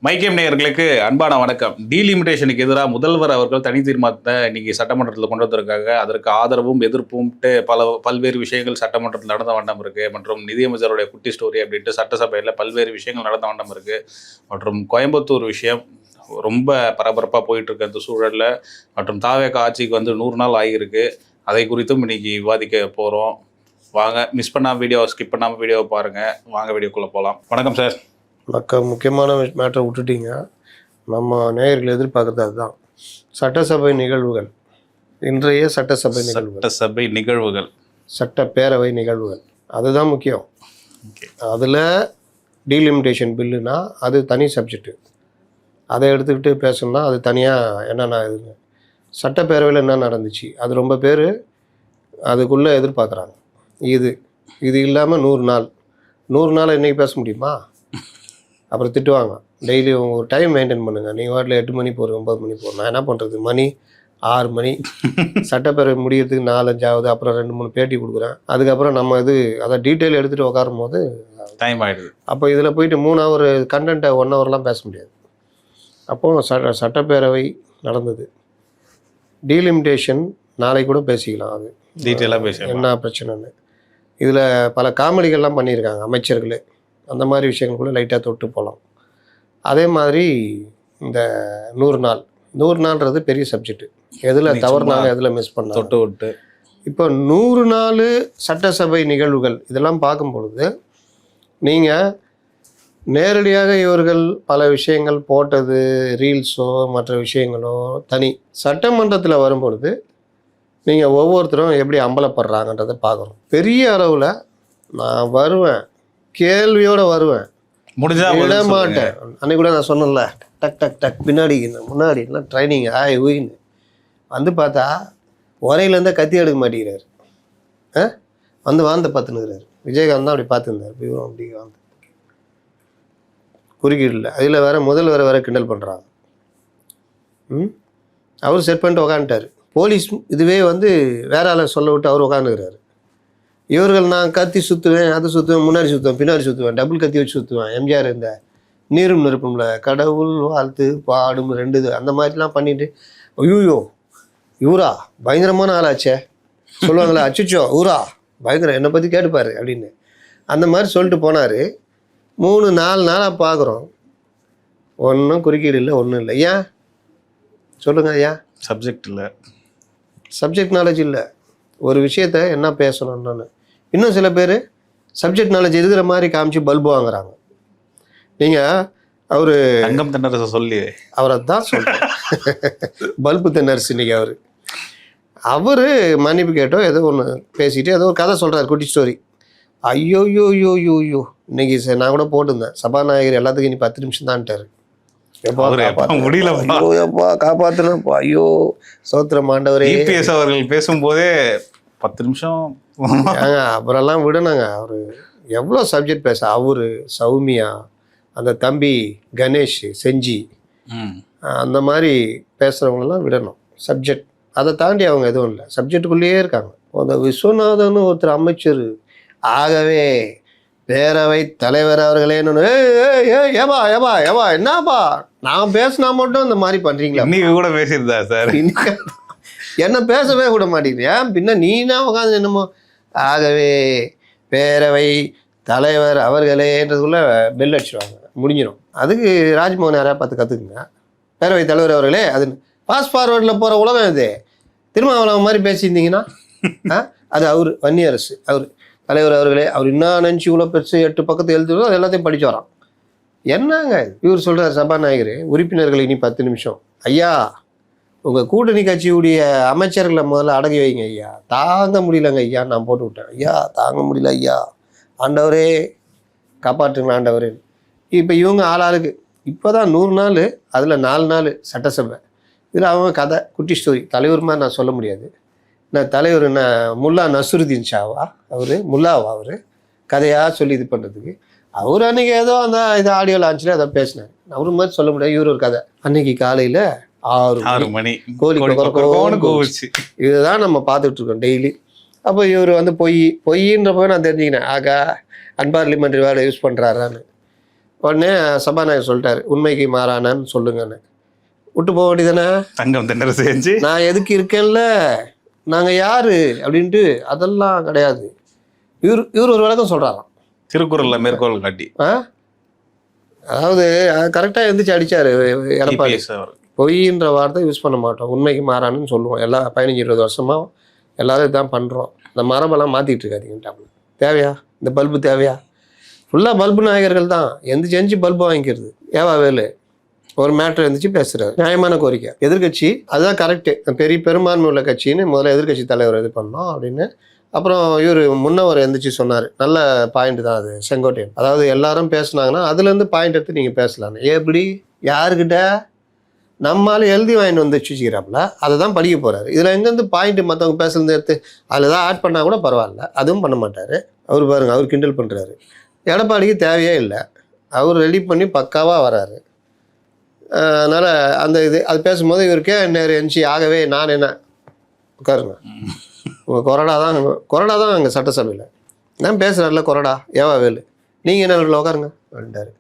மைக்கேம் நேயர்களுக்கு அன்பான வணக்கம். டீலிமிட்டேஷனுக்கு எதிராக முதல்வர் அவர்கள் தனி தீர்மானத்தை இன்னைக்கு சட்டமன்றத்தில் கொண்டு வந்திருக்காங்க. அதற்கு ஆதரவும் எதிர்ப்பும் பல்வேறு விஷயங்கள் சட்டமன்றத்தில் நடந்த வண்ணம் இருக்கு. மற்றும் நிதியமைச்சருடைய குட்டி ஸ்டோரி அப்படின்ட்டு சட்டசபையில் பல்வேறு விஷயங்கள் நடந்த வண்ணம் இருக்கு. மற்றும் கோயம்புத்தூர் விஷயம் ரொம்ப பரபரப்பாக போயிட்டு இருக்கு அந்த சூழலில். மற்றும் தாவேக ஆட்சிக்கு 100 நாள் ஆகியிருக்கு. அதை குறித்தும் இன்னைக்கு விவாதிக்க போகிறோம். வாங்க, மிஸ் பண்ணாமல் வீடியோவை ஸ்கிப் பண்ணாமல் வீடியோவை பாருங்கள். வாங்க வீடியோக்குள்ளே போகலாம். வணக்கம் சார். முக்கியமான மேட்டரை விட்டுட்டீங்க. நம்ம நேயர்கள் எதிர்பார்க்குறது அதுதான். சட்டசபை நிகழ்வுகள், இன்றைய சட்டசபை நிகழ்வுகள், சட்டப்பேரவை நிகழ்வுகள், அதுதான் முக்கியம். அதில் டீலிமிட்டேஷன் பில்லுனா அது தனி சப்ஜெக்டு. அதை எடுத்துக்கிட்டு பேசணும்னா அது தனியாக என்னென்ன இதுங்க. சட்டப்பேரவையில் என்ன நடந்துச்சு அது ரொம்ப பேர் அதுக்குள்ளே எதிர்பார்க்குறாங்க. இது இல்லாமல் 100 நாள் இன்றைக்கி பேச முடியுமா? அப்புறம் திட்டுவாங்க. டெய்லி ஒரு டைம் மெயின்டைன் பண்ணுங்கள். நீங்கள் வாட்டில் 8 மணி போகிறோம், 9 மணி போகிறோம். நான் என்ன பண்ணுறது? மணி 6 மணி, சட்டப்பேரவை முடியறதுக்கு 4-5 ஆகுது. அப்புறம் 2-3 பேட்டி கொடுக்குறேன். அதுக்கப்புறம் நம்ம அதை டீட்டெயில் எடுத்துகிட்டு உட்காரும் போது டைம் ஆகிடுது. அப்போ இதில் போயிட்டு 3 ஹவர் கண்டென்ட்டை 1 ஹவர்லாம் பேச முடியாது. அப்போது சட்டப்பேரவை நடந்தது. டீலிமிட்டேஷன் நாளைக்கு கூட பேசிக்கலாம். அது டீட்டெயிலாக பேச என்ன பிரச்சனைன்னு. இதில் பல காமெடிகள்லாம் பண்ணியிருக்காங்க அமைச்சர்களே. அந்த மாதிரி விஷயங்கள் கூட லைட்டாக தொட்டு போகலாம். அதே மாதிரி இந்த 100 நாள்ன்றது பெரிய சப்ஜெக்டு. எதில் தவறுனாலும் எதில் மிஸ் பண்ண தொட்டு விட்டு இப்போ 100 நாள் சட்டசபை நிகழ்வுகள் இதெல்லாம் பார்க்கும் பொழுது நீங்கள் நேரடியாக இவர்கள் பல விஷயங்கள் போட்டது, ரீல்ஸோ மற்ற விஷயங்களோ தனி. சட்டமன்றத்தில் வரும்பொழுது நீங்கள் ஒவ்வொருத்தரும் எப்படி அம்பலப்படுறாங்கன்றதை பார்க்குறோம். பெரிய அளவில் நான் வருவேன், கேள்வியோடு வருவேன், முடிஞ்சா விட மாட்டேன். அன்னைக்கு கூட நான் சொன்னேன்ல, டக் டக் டக் முன்னாடி எல்லாம் ட்ரைனிங் உயின்னு வந்து பார்த்தா உரையிலேருந்தே கத்தி எடுக்க மாட்டேங்கிறாரு. வாழ்ந்த பார்த்துனுக்கிறாரு. விஜயகாந்த் தான் அப்படி பார்த்துருந்தார். அப்படி வாழ்ந்து குறுக்கீடில் அதில் முதல்வர் கிண்டல் பண்ணுறாங்க. அவர் செட் பண்ணிட்டு உக்காந்துட்டார். போலீஸ் இதுவே வேற ஆளை சொல்ல விட்டு அவர் உட்காந்துக்கிறாரு. இவர்கள் நான் கத்தி சுற்றுவேன், அது சுற்றுவேன், முன்னாடி சுற்றுவேன், பின்னாடி சுற்றுவேன், டபுள் கத்தி வச்சு சுற்றுவேன். எம்ஜிஆர் இந்த நீரும் நெருப்பும்ல கடவுள் வாழ்த்து பாடும் 2 அந்த மாதிரிலாம் பண்ணிட்டு, ஐயோ இவரா பயங்கரமான ஆளாச்சே சொல்லுவாங்களே, அச்சுச்சோ இவரா பயங்கரம், என்னை பற்றி கேட்டுப்பாரு அப்படின்னு அந்த மாதிரி சொல்லிட்டு போனார். 3-4 நாளாக பார்க்குறோம், ஒன்றும் குறுக்கீடு இல்லை, ஒன்றும் இல்லை. ஏன் சொல்லுங்கள்? ஐயா சப்ஜெக்ட் நாலேஜ் இல்லை. ஒரு விஷயத்த என்ன பேசணும்னு. இன்னும் சில பேர் சப்ஜெக்ட் நாலேஜ் இருக்கிற மாதிரி காமிச்சு பல்பு வாங்குறாங்க. நீங்கள் அவர் தங்கம் தென்னரசு சொல்லி அவரை தான் சொல்கிறேன். பல்பு தென்னரசு இன்னைக்கு அவர் மன்னிப்பு கேட்டோ ஏதோ ஒன்று பேசிட்டு ஏதோ ஒரு கதை சொல்கிறார், குட்டி ஸ்டோரி. ஐயோ இன்னைக்கு நான் கூட போட்டிருந்தேன், சபாநாயகர் எல்லாத்துக்கும் இனி 10 நிமிஷம் தான்ட்டாரு. முடியலப்பா காப்பாற்றணும்ப்பா, ஐயோ சோத்திரம் ஆண்டவரே. EPS அவர்கள் பேசும்போதே 10 நிமிஷம் அப்புறம்லாம் விடணுங்க. அவர் எவ்வளோ சப்ஜெக்ட் பேச, அவரு சௌமியா, அந்த தம்பி கணேஷ் செஞ்சி, அந்த மாதிரி பேசுகிறவங்களெல்லாம் விடணும். சப்ஜெக்ட் அதை தாண்டி அவங்க எதுவும் இல்லை, சப்ஜெக்டுக்குள்ளேயே இருக்காங்க. அந்த விஸ்வநாதன் ஒருத்தர் அமைச்சர், ஆகவே பேரவை தலைவர் அவர்களே ஏபா ஏபா ஏபா என்னப்பா நான் பேசினா மட்டும் இந்த மாதிரி பண்றீங்களா? இன்னைக்கு கூட பேசியிருந்தா சார், என்ன பேசவே கூட மாட்டேங்குது. ஏன் பின்ன நீனா உட்காந்து என்னமோ ஆகவே பேரவை தலைவர் அவர்களேன்றதுக்குள்ள பெல் அடிச்சிடுவாங்க, முடிஞ்சிடும். அதுக்கு ராஜ்மோகன் யாரையா பார்த்து கற்றுக்குங்க. பேரவை தலைவர் அவர்களே அது ஃபாஸ்ட் ஃபார்வர்டில் போகிற உலகம் இது. திருமாவளவன் மாதிரி பேசியிருந்தீங்கன்னா அது அவர் வன்னியரசு, அவர் தலைவர் அவர்களே, அவர் இன்னும் நினச்சி இவ்வளோ பெருசு 8 பக்கத்து எழுதுறதோ அது எல்லாத்தையும் படித்து வரான். என்னங்க இவர் சொல்கிறார், சபாநாயகர் உறுப்பினர்கள் இனி 10 நிமிஷம். ஐயா உங்கள் கூட்டணி கட்சியுடைய அமைச்சர்களை முதல்ல அடங்கி வைங்க ஐயா, தாங்க முடியலங்க ஐயா, நான் போட்டு விட்டேன் ஐயா, தாங்க முடியல ஐயா, ஆண்டவரே காப்பாற்றுங்க ஆண்டவரே. இப்போ இவங்க ஆளாளுக்கு இப்போ தான் 100 நாள், அதில் 4 நாள் சட்டசபை. இதில் அவங்க கதை குட்டி ஸ்டோரி. தலைவர் மாதிரி நான் சொல்ல முடியாது. நான் தலைவர் என்ன முல்லா நசுருதீன் ஷாவா? முல்லாவா அவர் கதையாக சொல்லி இது பண்ணுறதுக்கு? அவர் அன்றைக்கி ஏதோ அந்த இது ஆடியோ லான்ச்சில் அதை பேசினார். அவரு மாதிரி சொல்ல முடியாது. இவர் ஒரு கதை. அன்னைக்கு காலையில் 6 மணி கோழி இதுதான் நம்ம பார்த்துட்டு இருக்கோம் டெய்லி. அப்போ இவர் பொய்ன்றப்போ நான் தெரிஞ்சுக்கினேன், ஆகா அன்பார்லிமெண்ட்ரி வேலை யூஸ் பண்ணுறாரான்னு. உடனே சபாநாயகர் சொல்லிட்டாரு, உண்மைக்கு மாறானன்னு சொல்லுங்கன்னு. விட்டு போக வேண்டியதானே? தங்கம் திணற செஞ்சு நான் எதுக்கு இருக்கேன்ல, நாங்கள் யாரு அப்படின்ட்டு அதெல்லாம் கிடையாது. இவர் ஒரு விளக்கம் சொல்கிறாராம் திருக்குறள்ல மேற்கோள் காட்டி. அதாவது கரெக்டாக எழுந்திரிச்சு அடித்தார் எடப்பாடி. EPS அவர். பொய்ன்ற வார்த்தை யூஸ் பண்ண மாட்டோம், உண்மைக்கு மாறானுன்னு சொல்லுவோம். எல்லா 15-20 வருஷமாக எல்லோரும் இதான் பண்ணுறோம். இந்த மரபெல்லாம் மாற்றிட்டு இருக்காதிங்கட்டாப்புல. தேவையா இந்த பல்பு? தேவையா? ஃபுல்லாக பல்பு நாயகர்கள் தான். எந்திரிச்சு பல்பு வாங்கிக்கிறது. ஏவா வேலு ஒரு மேட்ரு இருந்துச்சு பேசுகிறாரு, நியாயமான கோரிக்கை. எதிர்கட்சி அதுதான் கரெக்டு, பெரிய பெரும்பான்மை உள்ள கட்சின்னு முதல்ல எதிர்கட்சி தலைவர் இது பண்ணோம் அப்படின்னு. அப்புறம் இவர் முன்னவர் எழுந்திரிச்சு சொன்னார், நல்ல பாயிண்ட் தான் அது செங்கோட்டையன். அதாவது எல்லாரும் பேசுனாங்கன்னா அதுலேருந்து பாயிண்ட் எடுத்து நீங்கள் பேசலான்னு. எப்படி யாருக்கிட்ட நம்மளால எழுதி வாங்கிட்டு வந்து வச்சுக்கிறாப்புல அதை தான் படிக்க போகிறாரு. இதில் எங்கேருந்து பாயிண்ட் மற்றவங்க பேசுறது எடுத்து அதில் தான் ஆட் பண்ணால் கூட பரவாயில்ல, அதுவும் பண்ண மாட்டார் அவர். பாருங்க, அவர் கிண்டல் பண்ணுறாரு. எடப்பாடிக்கு தேவையே இல்லை, அவர் ரெடி பண்ணி பக்காவாக வராரு. அதனால் அந்த இது அது பேசும்போது இவருக்கே நேரு என்சி. ஆகவே நான் என்ன உட்காருங்க, உங்கள் கொறடா தான் அங்கே சட்டசபையில் நான் பேசுகிறாருல கொறடா ஏவா வேலு, நீங்கள் என்ன உட்காருங்க அப்படின்ட்டாரு.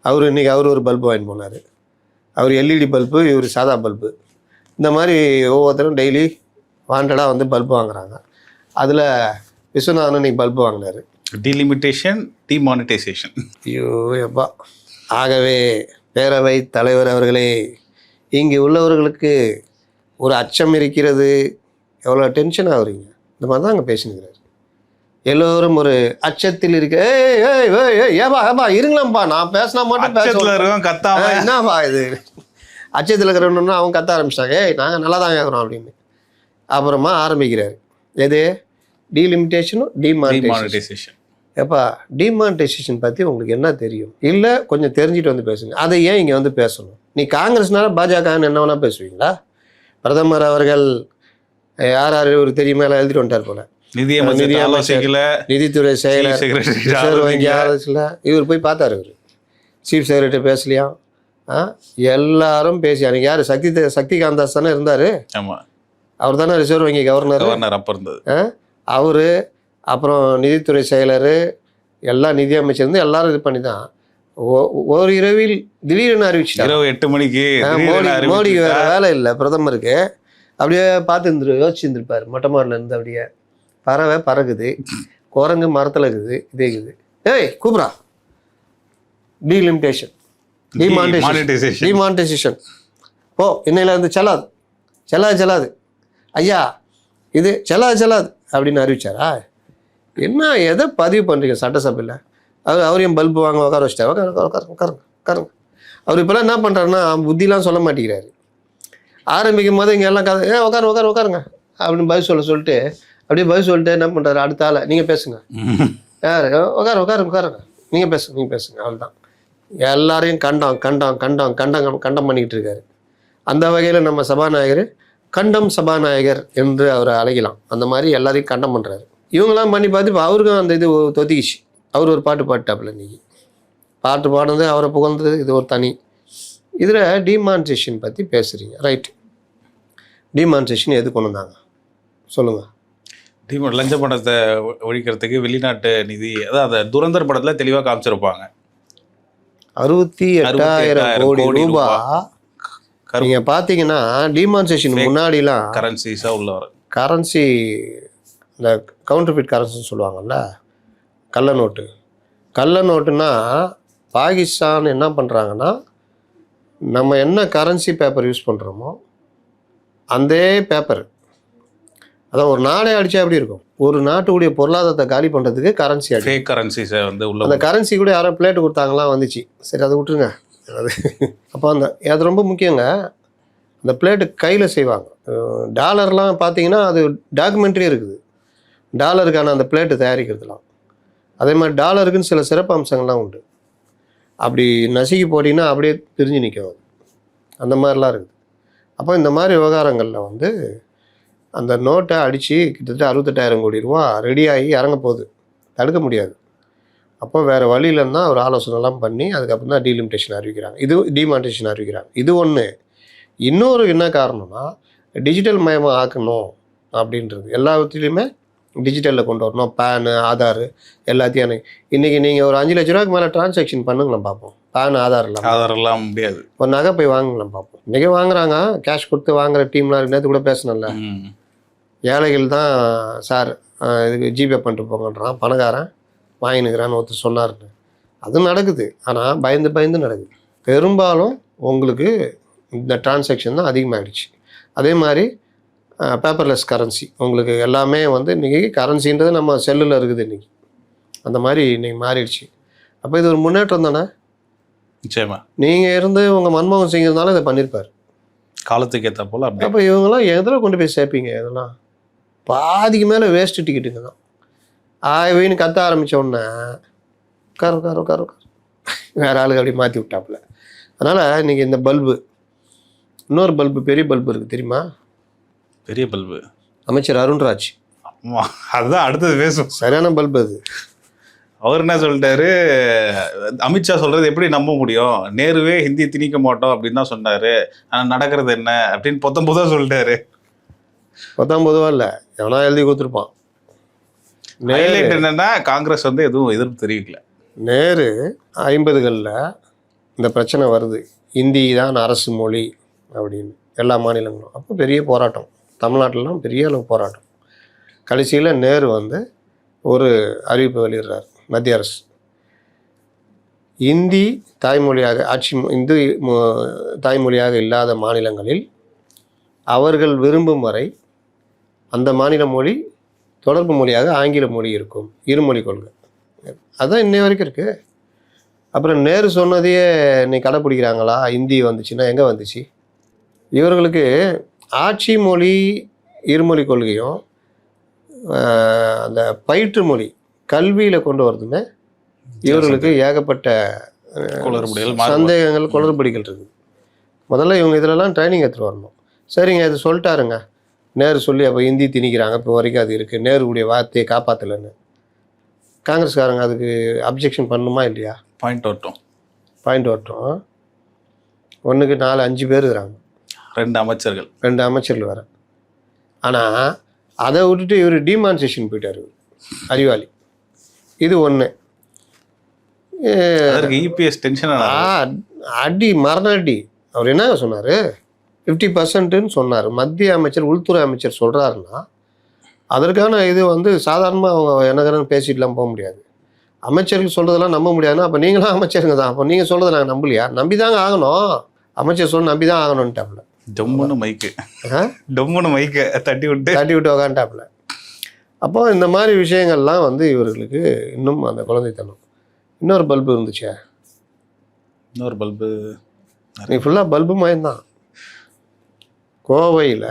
அவர் இன்றைக்கி அவர் ஒரு பல்பு வாங்கி போனார். அவர் எல்இடி பல்பு, இவர் சாதா பல்பு. இந்த மாதிரி ஒவ்வொருத்தரும் டெய்லி வாண்டடாக வந்து பல்பு வாங்குறாங்க. அதில் விஸ்வநாதன் இன்னைக்கு பல்பு வாங்கினார். Delimitation, demonetisation. ஐயோ எப்பா. ஆகவே பேரவை தலைவர் அவர்களே, இங்கே உள்ளவர்களுக்கு ஒரு அச்சம் இருக்கிறது. எவ்வளோ டென்ஷன் ஆகுறீங்க, இந்த மாதிரி தான் அங்கே பேசினுக்கிறாரு. எல்லோரும் ஒரு அச்சத்தில் இருக்க. ஏப்பா இருங்களாம்ப்பா, நான் பேசினா மட்டும் பேசுவேன். என்னப்பா இது அச்சத்தில் இருக்கிறவன்னா அவங்க கத்த ஆரம்பிச்சிட்டாங்க, நாங்கள் நல்லா தான் கேட்குறோம் அப்படின்னு. அப்புறமா ஆரம்பிக்கிறாரு எது, டீலிமிட்டேஷனும் டிமானிட்டைசேஷன். எப்பா டிமானிட்டைசேஷன் பற்றி உங்களுக்கு என்ன தெரியும்? இல்லை கொஞ்சம் தெரிஞ்சுட்டு வந்து பேசுங்க. அதை ஏன் இங்கே வந்து பேசணும்? நீ காங்கிரஸ்னால பாஜகன்னு என்ன வேணால் பேசுவீங்களா? பிரதமர் அவர்கள் யார் இவருக்கு தெரியுமா எல்லாம் எழுதிட்டு வந்துட்டார் போல. நிதித்துறை செயலர், ரிசர்வ் வங்கி ஆலோசனை. இவர் போய் பார்த்தாரு. இவர் சீஃப் செக்ரட்டரி பேசலையா? எல்லாரும் பேசி அன்றைக்கி யார் சக்திகாந்த் தாஸ் தானே இருந்தார். அவர் தானே ரிசர்வ் வங்கி கவர்னர் அப்போ இருந்தது. அவர் அப்புறம் நிதித்துறை செயலர் எல்லாம் நிதியமைச்சர் எல்லாரும் இது பண்ணி தான் ஒரு இரவில் திடீர்னு அறிவிச்சிட்டாங்க. 8 மணிக்கு மோடிக்கு வேறு வேலை இல்லை பிரதமருக்கு. அப்படியே பார்த்து யோசிச்சுருந்துருப்பார் மொட்டை மாடில் இருந்து. அப்படியே பறவை பறக்குது, குரங்கு மரத்தில் இருக்குது, இதே இருக்குது. ஏய் கூப்பிட்றா, டீலிமிட்டேஷன், டிமானிட்டைசேஷன் ஓ இன்னையில இருந்து செல்லாது ஐயா, இது செல்லாது அப்படின்னு அறிவிச்சாரா? என்ன எதை பதிவு பண்ணுறீங்க சட்டசபையில்? அவரையும் பல்பு வாங்க உட்கார வச்சிட்டாரு. உட்காருங்க. அவர் இப்போலாம் என்ன பண்ணுறாருன்னா புத்திலாம் சொல்ல மாட்டேங்கிறாரு. ஆரம்பிக்கும் போது இங்கே எல்லாம் உட்காருங்க அப்படின்னு பதில் சொல்லிட்டு அப்படியே பதில் சொல்லிட்டு என்ன பண்ணுறாரு, அடுத்த ஆளை நீங்கள் பேசுங்க, யார் உட்காருங்க, நீங்கள் பேசுங்க அவ்வளோதான். எல்லாரையும் கண்டம் பண்ணிக்கிட்டு இருக்காரு. அந்த வகையில் நம்ம சபாநாயகர் கண்டம் சபாநாயகர் என்று அவரை அழைக்கலாம். அந்த மாதிரி எல்லாரையும் கண்டம் பண்ணுறாரு. இவங்களாம் பண்ணி பார்த்து இப்போ அவருக்கும் அந்த இது தொத்திக்கிச்சு. அவர் ஒரு பாட்டு பாடிட்டாப்புல. இன்றைக்கி பாட்டு பாடுறது, அவரை புகழ்ந்தது, இது ஒரு தனி. இதில் டிமானிட்டைசேஷன் பற்றி பேசுகிறீங்க, ரைட். டிமானிட்டைசேஷன் எது கொண்டு வந்தாங்க சொல்லுங்கள். லஞ்ச பணத்தை ஒழிக்கிறதுக்கு வெளிநாட்டு நிதி, அதான் அந்த துரந்தர் படத்தில் தெளிவாக காமிச்சிருப்பாங்க. 68,000 கோடி ரூபாய். நீங்கள் பார்த்தீங்கன்னா டிமானிட்டைசேஷன் முன்னாடிலாம் கரன்சிஸாக உள்ள வர கரன்சி, இந்த கவுண்டர்ஃபிட் கரன்சின்னு சொல்லுவாங்கள்ல, கள்ள நோட்டுன்னா பாகிஸ்தான் என்ன பண்ணுறாங்கன்னா, நம்ம என்ன கரன்சி பேப்பர் யூஸ் பண்ணுறோமோ அந்த பேப்பர், அதான் ஒரு நாடே அடித்தா எப்படி இருக்கும், ஒரு நாட்டுடைய பொருளாதாரத்தை காலி பண்ணுறதுக்கு கரன்சி ஃபேக் கரன்சிஸை வந்து உள்ள, அந்த கரன்சி கூட யாரோ பிளேட்டு கொடுத்தாங்களாம் வந்துச்சு. சரி அதை விட்டுருங்க. அது அப்போ அது ரொம்ப முக்கியங்க. அந்த பிளேட்டு கையில் செய்வாங்க. டாலர்லாம் பார்த்தீங்கன்னா அது டாக்குமெண்ட்ரி இருக்குது, டாலருக்கான அந்த பிளேட்டு தயாரிக்கிறதுலாம். அதே மாதிரி டாலருக்குன்னு சில சிறப்பு அம்சங்கள்லாம் உண்டு. அப்படி நசுக்கி போட்டிங்கன்னா அப்படியே பிரிஞ்சு நிற்கும், அந்த மாதிரிலாம் இருக்குது. அப்போ இந்த மாதிரி விவகாரங்களில் வந்து அந்த நோட்டை அடித்து கிட்டத்தட்ட 68,000 கோடி ரூபா ரெடியாகி இறங்க போகுது, தடுக்க முடியாது. அப்போ வேறு வழியிலன்னா ஒரு ஆலோசனைலாம் பண்ணி அதுக்கப்புறம் தான் டீலிமிட்டேஷன் அறிவிக்கிறாங்க, இது டிமானிட்டைசேஷன் அறிவிக்கிறாங்க. இது ஒன்று. இன்னொரு என்ன காரணம்னா டிஜிட்டல் மயமாக ஆக்கணும் அப்படின்றது. எல்லாத்துலேயுமே டிஜிட்டலில் கொண்டு வரணும். பேனு, ஆதார் எல்லாத்தையும். இன்றைக்கி நீங்கள் ஒரு 5 லட்ச ரூபாய்க்கு மேலே டிரான்சாக்ஷன் பண்ணுங்களேன் பார்ப்போம். பேன் ஆதார் இல்லாமல் அதெல்லாம் முடியாது. ஒரு நகை போய் வாங்கலாம் பார்ப்போம். இன்றைக்கி வாங்குறாங்க, கேஷ் கொடுத்து வாங்குற டீம்லாம் நேற்று கூட பேசணும்ல. ஏழைகள் தான் சார் இதுக்கு ஜிபே பண்ணிட்டு போங்கன்றான், பணக்காரன் வாங்கினுக்கிறான்னு ஒருத்தர் சொன்னார்னு. அது நடக்குது, ஆனால் பயந்து பயந்து நடக்குது. பெரும்பாலும் உங்களுக்கு இந்த டிரான்சாக்ஷன் தான் அதிகமாகிடுச்சு. அதே மாதிரி பேப்பர்லெஸ் கரன்சி, உங்களுக்கு எல்லாமே வந்து இன்றைக்கி கரன்சின்றது நம்ம செல்லில் இருக்குது இன்றைக்கி. அந்த மாதிரி இன்றைக்கி மாறிடுச்சு. அப்போ இது ஒரு முன்னேற்றம் தானே. நிச்சயமா நீங்கள் இருந்து உங்கள் மன்மோகன் சிங் இருந்தாலும் இதை பண்ணியிருப்பார் காலத்துக்கு ஏற்ற போல். அப்போ இவங்கெல்லாம் எதில் கொண்டு போய் சேர்ப்பீங்க? இதெல்லாம் பாதிக்கு மேலே வேஸ்ட்டு டிக்கெட்டுங்க தான். ஆய்வின்னு கத்த ஆரம்பித்த உடனே கரு வேறு ஆளுக்கு அப்படி மாற்றி விட்டாப்புல. அதனால் இன்றைக்கி இந்த பல்பு, இன்னொரு பல்பு, பெரிய பல்பு இருக்குது தெரியுமா? பெரிய பல்பு அமைச்சர் அருண்ராஜ். அதுதான் அடுத்தது பேசும். சரியான பல்பு அது. அவர் என்ன சொல்லிட்டாரு, அமித்ஷா சொல்றது எப்படி நம்ப முடியும், நேருவே ஹிந்தி திணிக்க மாட்டோம் அப்படின்னு தான் சொன்னாரு, ஆனால் நடக்கிறது என்ன அப்படின்னு பொத்தம்புதா சொல்லிட்டாரு. பொதுவா இல்லை, எவனா எழுதி கொடுத்துருப்பான். ஹைலைட் என்னன்னா காங்கிரஸ் வந்து எதுவும் எதிர்ப்பு தெரிவிக்கல. நேரு 50களில் இந்த பிரச்சனை வருது, இந்தி தான் அரசு மொழி அப்படின்னு எல்லா மாநிலங்களும். அப்போ பெரிய போராட்டம், தமிழ்நாட்டிலலாம் பெரிய அளவு போராட்டம். கடைசியில் நேரு வந்து ஒரு அறிவிப்பு வெளியிடுறார், மத்திய அரசு இந்தி தாய்மொழியாக இந்து தாய்மொழியாக இல்லாத மாநிலங்களில் அவர்கள் விரும்பும் வரை அந்த மாநில மொழி தொடர்பு மொழியாக ஆங்கில மொழி இருக்கும், இருமொழி கொள்கை. அதுதான் இன்னை வரைக்கும் இருக்குது. அப்புறம் நேரு சொன்னதையே நீ கடைப்பிடிக்கிறாங்களா? இந்தி வந்துச்சுன்னா எங்கே வந்துச்சு? இவர்களுக்கு ஆட்சி மொழி இருமொழி கொள்கையும் அந்த பயிற்று மொழி கல்வியில் கொண்டு வரதுமே இவர்களுக்கு ஏகப்பட்ட சந்தேகங்கள், குளறுபடிகள் இருக்குது. முதல்ல இவங்க இதிலலாம் ட்ரைனிங் எடுத்துகிட்டு வரணும். சரிங்க, இது சொல்லிட்டாருங்க நேரு சொல்லி, அப்போ ஹிந்தி திணிக்கிறாங்க, இப்போ வரைக்கும் அது இருக்குது, நேருடைய வார்த்தையை காப்பாற்றலைன்னு. காங்கிரஸ்காரங்க அதுக்கு அப்ஜெக்ஷன் பண்ணணுமா இல்லையா? பாயிண்ட் வரட்டும். 1க்கு 4 5 பேர் இருக்கிறாங்க, 2 அமைச்சர்கள் வர. ஆனால் அதை விட்டுட்டு இவர் டிமான்ஸ்ட்ரேஷன் போயிட்டார், அறிவாளி. இது ஒன்று. இபிஎஸ் டென்ஷன் அடி, மரண அடி. அவர் என்ன சொன்னார்? 50%ன்னு சொன்னார். மத்திய அமைச்சர், உள்துறை அமைச்சர் சொல்கிறாருன்னா அதற்கான இது வந்து சாதாரணமாக அவங்க என்னன்னு பேசிட்டுலாம் போக முடியாது. அமைச்சர்கள் சொல்கிறதெல்லாம் நம்ப முடியாதுன்னா அப்போ நீங்களாம் அமைச்சருங்க தான், அப்போ நீங்கள் சொல்கிறத நாங்கள் நம்பலையா? நம்பி தாங்க ஆகணும், அமைச்சர் சொல்ல நம்பி தான் ஆகணும்ட்டாப்புல. டொம்முன்னு மைக்கு தட்டி விட்டு உக்காண்டாப்புல. அப்போ இந்த மாதிரி விஷயங்கள்லாம் வந்து இவர்களுக்கு இன்னும் அந்த குழந்தைத்தனம். இன்னொரு பல்பு இருந்துச்சே, இன்னொரு பல்பு, நீ ஃபுல்லாக பல்பு மயம்தான். கோவையில்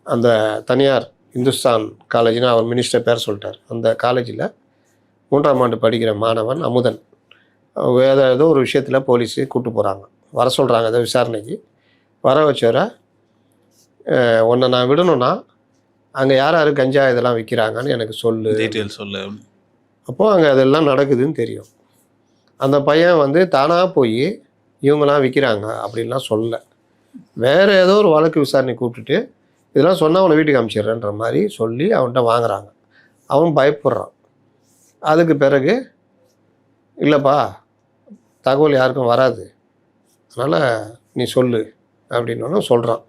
அந்த தனியார் இந்துஸ்தான் காலேஜ்னு அவர் மினிஸ்டர் பேர் சொல்லிட்டார். அந்த காலேஜில் 3ஆம் ஆண்டு படிக்கிற மாணவன் அமுதன் ஏதோ ஒரு விஷயத்தில் போலீஸு கூப்பிட்டு போகிறாங்க, வர சொல்கிறாங்க. ஏதோ விசாரணைக்கு வர வச்சவரை, உன்னை நான் விடணும்னா அங்கே யார் கஞ்சா இதெல்லாம் விற்கிறாங்கன்னு எனக்கு சொல்லு. அப்போது அங்கே அதெல்லாம் நடக்குதுன்னு தெரியும். அந்த பையன் வந்து தானாக போய் இவங்களாம் விற்கிறாங்க அப்படின்லாம் சொல்லலை. வேறு ஏதோ ஒரு வழக்கு விசாரணை கூப்பிட்டுட்டு இதெல்லாம் சொன்னால் அவனை வீட்டுக்கு அனுப்பிச்சிடுறேன்ற மாதிரி சொல்லி அவன்கிட்ட வாங்குறாங்க. அவன் பயப்படுறான். அதுக்கு பிறகு இல்லைப்பா, தகவல் யாருக்கும் வராது, அதனால் நீ சொல்லு அப்படின்னோன்னு சொல்கிறான்.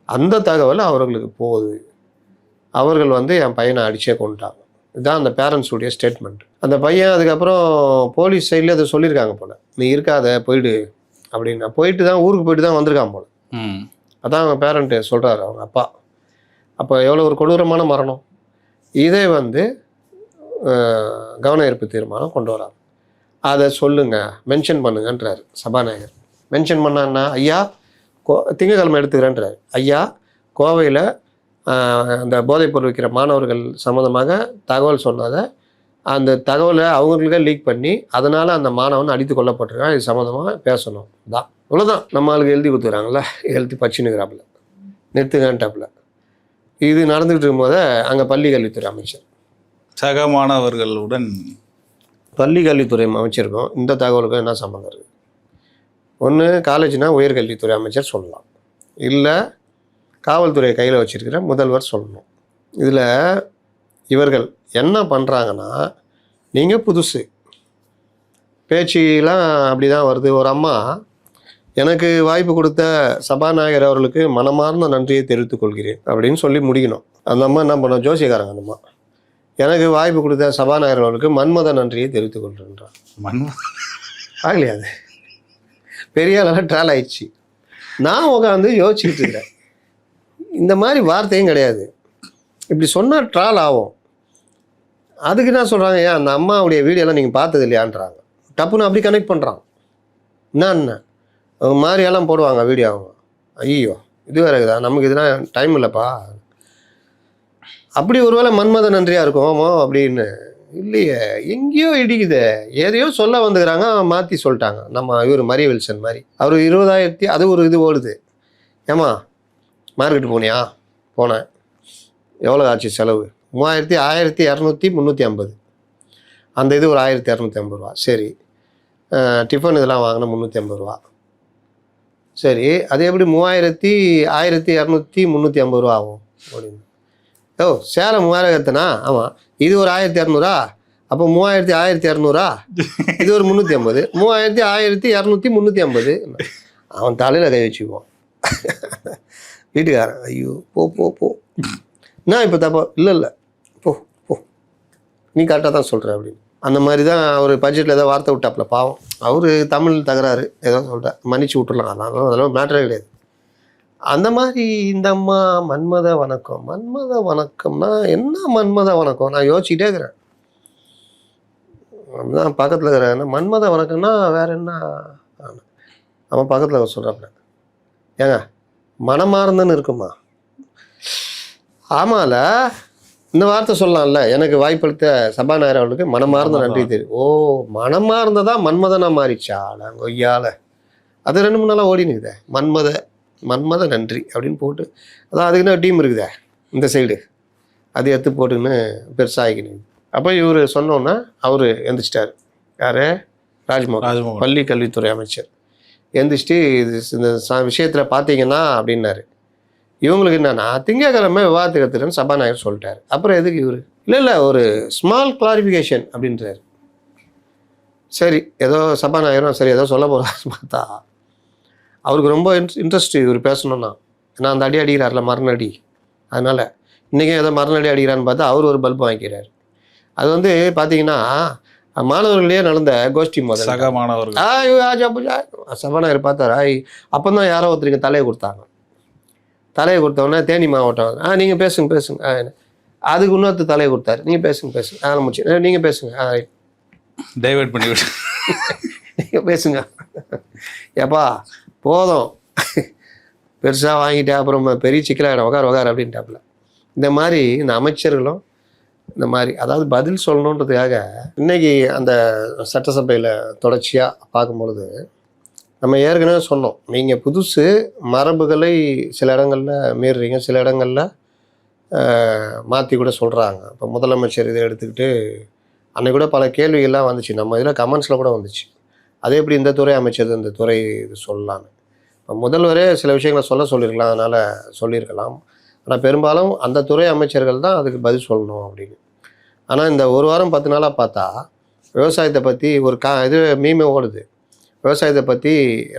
அந்த தகவல் அவர்களுக்கு போகுது. அவர்கள் வந்து என் பையனை அடிச்சே கொண்டுட்டாங்க. இதுதான் அந்த பேரண்ட்ஸுடைய ஸ்டேட்மெண்ட். அந்த பையன் அதுக்கப்புறம் போலீஸ் சைடில் அதை சொல்லியிருக்காங்க போல், நீ இருக்காத போயிடு அப்படின்னா. போயிட்டு தான் ஊருக்கு போயிட்டு தான் வந்திருக்கான் போல். அதான் அவங்க பேரண்ட்டு சொல்கிறாரு, அவங்க அப்பா. அப்போ எவ்வளோ ஒரு கொடூரமான மரணம். இதை வந்து கவன ஈர்ப்பு தீர்மானம் கொண்டு வராங்க. அதை சொல்லுங்கள், மென்ஷன் பண்ணுங்கன்றார் சபாநாயகர். மென்ஷன் பண்ணான்னா, ஐயா திங்கக்கிழமை எடுத்துக்கிறேன்றார். ஐயா கோவையில் அந்த போதைப்பொருள் விற்கிற மாணவர்கள் சம்மந்தமாக தகவல் சொன்னதை, அந்த தகவலை அவங்களுக்கே லீக் பண்ணி அதனால் அந்த மாணவன் அடித்து கொல்லப்பட்டிருக்கான், இது சம்மந்தமாக பேசணும் தான். இவ்வளோதான். நம்ம ஆளுக்கு எழுதி கொடுத்துக்கிறாங்களே, எழுதி பச்சுன்னுக்கிறாப்புல, நிறுத்துங்கன்ட்டாப்புல. இது நடந்துகிட்டு இருக்கும்போது அங்கே பள்ளி கல்வித்துறை அமைச்சர் சக மாணவர்களுடன் பள்ளி கல்வித்துறை அமைச்சருக்கும் இந்த தகவலுக்கும் என்ன சம்பந்தம் இருக்குது? ஒன்று காலேஜ்னால் உயர்கல்வித்துறை அமைச்சர் சொல்லலாம், இல்லை காவல்துறையை கையில் வச்சுருக்கிற முதல்வர் சொல்லணும். இதில் இவர்கள் என்ன பண்ணுறாங்கன்னா, நீங்கள் புதுசு, பேச்சுலாம் அப்படி தான் வருது. ஒரு அம்மா, எனக்கு வாய்ப்பு கொடுத்த சபாநாயகர் அவர்களுக்கு மனமார்ந்த நன்றியை தெரிவித்துக் கொள்கிறேன் அப்படின்னு சொல்லி முடிக்கணும். அந்த அம்மா என்ன பண்ண, ஜோசியக்காரங்க அந்த அம்மா, எனக்கு வாய்ப்பு கொடுத்த சபாநாயகர் அவர்களுக்கு மன்மத நன்றியை தெரிவித்துக் கொள்கிறேன்றான். ஆகலையா? அது பெரிய அளவில் ட்ரால் ஆயிடுச்சு. நான் உட்காந்து யோசிச்சுக்கிட்டு இருக்கிறேன், இந்த மாதிரி வார்த்தையும் கிடையாது, இப்படி சொன்னால் ட்ரால் ஆகும். அதுக்கு என்ன சொல்கிறாங்க, ஏன் அந்த அம்மாவுடைய வீடியோலாம் நீங்கள் பார்த்தது இல்லையான்றாங்க. டப்புன்னு அப்படி கனெக்ட் பண்ணுறான். என்ன அவங்க மாதிரியெல்லாம் போடுவாங்க வீடியோ. அவங்க ஐயோ இது வேற இருக்குதா, நமக்கு இதெல்லாம் டைம் இல்லைப்பா. அப்படி ஒருவேளை மன்மத நன்றியாக இருக்குமோ அப்படின்னு. இல்லையே, எங்கேயோ இடிக்குது, எதையோ சொல்ல வந்துக்கிறாங்க, மாற்றி சொல்லிட்டாங்க. நம்ம இவர் மரிய வில்சன் மாதிரி அவர் 20,000 அது ஒரு இது ஓடுது. ஏம்மா மார்க்கெட்டு போனியா? போனேன். எவ்வளோ ஆச்சு செலவு? 1250, 350. அந்த இது ஒரு 1250 ரூபா. சரி, டிஃபன் இதெல்லாம் வாங்கினா 350 ரூபா. சரி, அது எப்படி 1250, 350 ரூபா ஆகும் அப்படின்னு. ஓ, சேலம் 3000 கத்துனா, ஆமாம், இது ஒரு 1200. அப்போ 3000, 1200. இது ஒரு 350. 3000, 1200, 350. அவன் தலையில் கை வச்சுக்குவான் வீட்டுக்காரன். ஐயோ போ போ போ, நான் இப்போ தப்பா இல்லை போ போ, நீ கரெக்டாக தான் சொல்கிற அப்படின்னு. அந்த மாதிரி தான் அவர் பட்ஜெட்டில் ஏதோ வார்த்தை விட்டாப்புல. பாவம், அவர் தமிழ் தகராறு ஏதோ சொல்கிறேன், மன்னிச்சு விட்டுலாம், அதெல்லாம் மேட்டரே கிடையாது. அந்த மாதிரி இந்த அம்மா மன்மத வணக்கம். மன்மத வணக்கம்னா என்ன? மன்மத வணக்கம் நான் யோசிச்சுட்டே இருக்கிறேன். அதுதான் பக்கத்தில் இருக்கிறேன், மன்மத வணக்கம்னா வேற என்ன? அவன் பக்கத்தில் சொல்கிறாப்புல, ஏங்க மனமார்ந்தன்னு இருக்குமா? ஆமால, இந்த வார்த்தை சொல்லலாம்ல, எனக்கு வாய்ப்பளித்த சபாநாயகர் அவர்களுக்கு மனமார்ந்த நன்றி தெரியும். ஓ, மனமார்ந்ததா மன்மதனா மாறிச்சா கொய்யால. அது 2-3 நாளாக ஓடினுக்குதே, மன்மத நன்றி அப்படின்னு போட்டு. அதான் அதுக்குன்னு டீம் இருக்குதே இந்த சைடு, அது எடுத்து போட்டுன்னு பெருசாகிக்கணும். அப்போ இவர் சொன்னோன்னா அவர் எந்திரிச்சிட்டார். யார்? ராஜ்மோகன், பள்ளி கல்வித்துறை அமைச்சர். எந்திரிச்சிட்டு இது இந்த விஷயத்தில் பார்த்தீங்கன்னா அப்படின்னாரு. இவங்களுக்கு என்னன்னா, திங்கக்கிழமை விவாதத்துக்கு எடுத்துட்டேன்னு சபாநாயகர் சொல்லிட்டாரு. அப்புறம் எதுக்கு இவர்? இல்லை ஒரு ஸ்மால் கிளாரிஃபிகேஷன் அப்படின்றாரு. சரி, ஏதோ சபாநாயகரும் சரி ஏதோ சொல்ல போகிறாரு பார்த்தா அவருக்கு ரொம்ப இன்ட்ரெஸ்ட் இவர் பேசணுன்னா. ஏன்னா அந்த அடி அடிக்கிறார்ல, மரணடி. அதனால் இன்றைக்கும் ஏதோ மரணடி அடிக்கிறான்னு பார்த்தா அவர் ஒரு பல்பு வாங்கிக்கிறார். அது வந்து பார்த்தீங்கன்னா மாணவர்களே நடந்த கோஷ்டி முதல் சக மாணவர்கள் சபாநாயகர் பார்த்தாரா, அப்போ தான் யாரோ ஒருத்தருக்கு தலையை கொடுத்தாங்க. தலையை கொடுத்தவொடனே தேனி மாவட்டம், நீங்கள் பேசுங்க. அதுக்கு இன்னொருத்தர் தலையை கொடுத்தாரு, நீங்கள் பேசுங்க. ஆரம்பிச்சு, நீங்கள் பேசுங்க. டைவர்ட் பண்ணி விட்டு நீங்கள் பேசுங்க. ஏப்பா போதும், பெருசாக வாங்கிட்டே அப்புறம் பெரிய சிக்கலாகிடும், உட்கார் அப்படின்ட்டாப்புல. இந்த மாதிரி இந்த அமைச்சர்களும் இந்த மாதிரி, அதாவது பதில் சொல்லணுன்றதுக்காக இன்னைக்கு அந்த சட்டசபையில் தொடர்ச்சியாக பார்க்கும்பொழுது நம்ம ஏற்கனவே சொன்னோம், நீங்கள் புதுசு மரபுகளை சில இடங்களில் மீறுறீங்க, சில இடங்களில் மாற்றி கூட சொல்கிறாங்க. இப்போ முதலமைச்சர் இதை எடுத்துக்கிட்டு அன்னைக்கு கூட பல கேள்விகள்லாம் வந்துச்சு, நம்ம இதில் கமெண்ட்ஸில் கூட வந்துச்சு. அதே எப்படி இந்த துறை அமைச்சர் இந்த துறை இது சொல்லலான்னு. இப்போ முதல்வரே சில விஷயங்களை சொல்லியிருக்கலாம், அதனால் சொல்லியிருக்கலாம். ஆனால் பெரும்பாலும் அந்த துறை அமைச்சர்கள் தான் அதுக்கு பதில் சொல்லணும் அப்படின்னு. ஆனால் இந்த ஒரு வாரம் 10 நாளாக பார்த்தா விவசாயத்தை பற்றி ஒரு இது மீமே ஓடுது. விவசாயத்தை பற்றி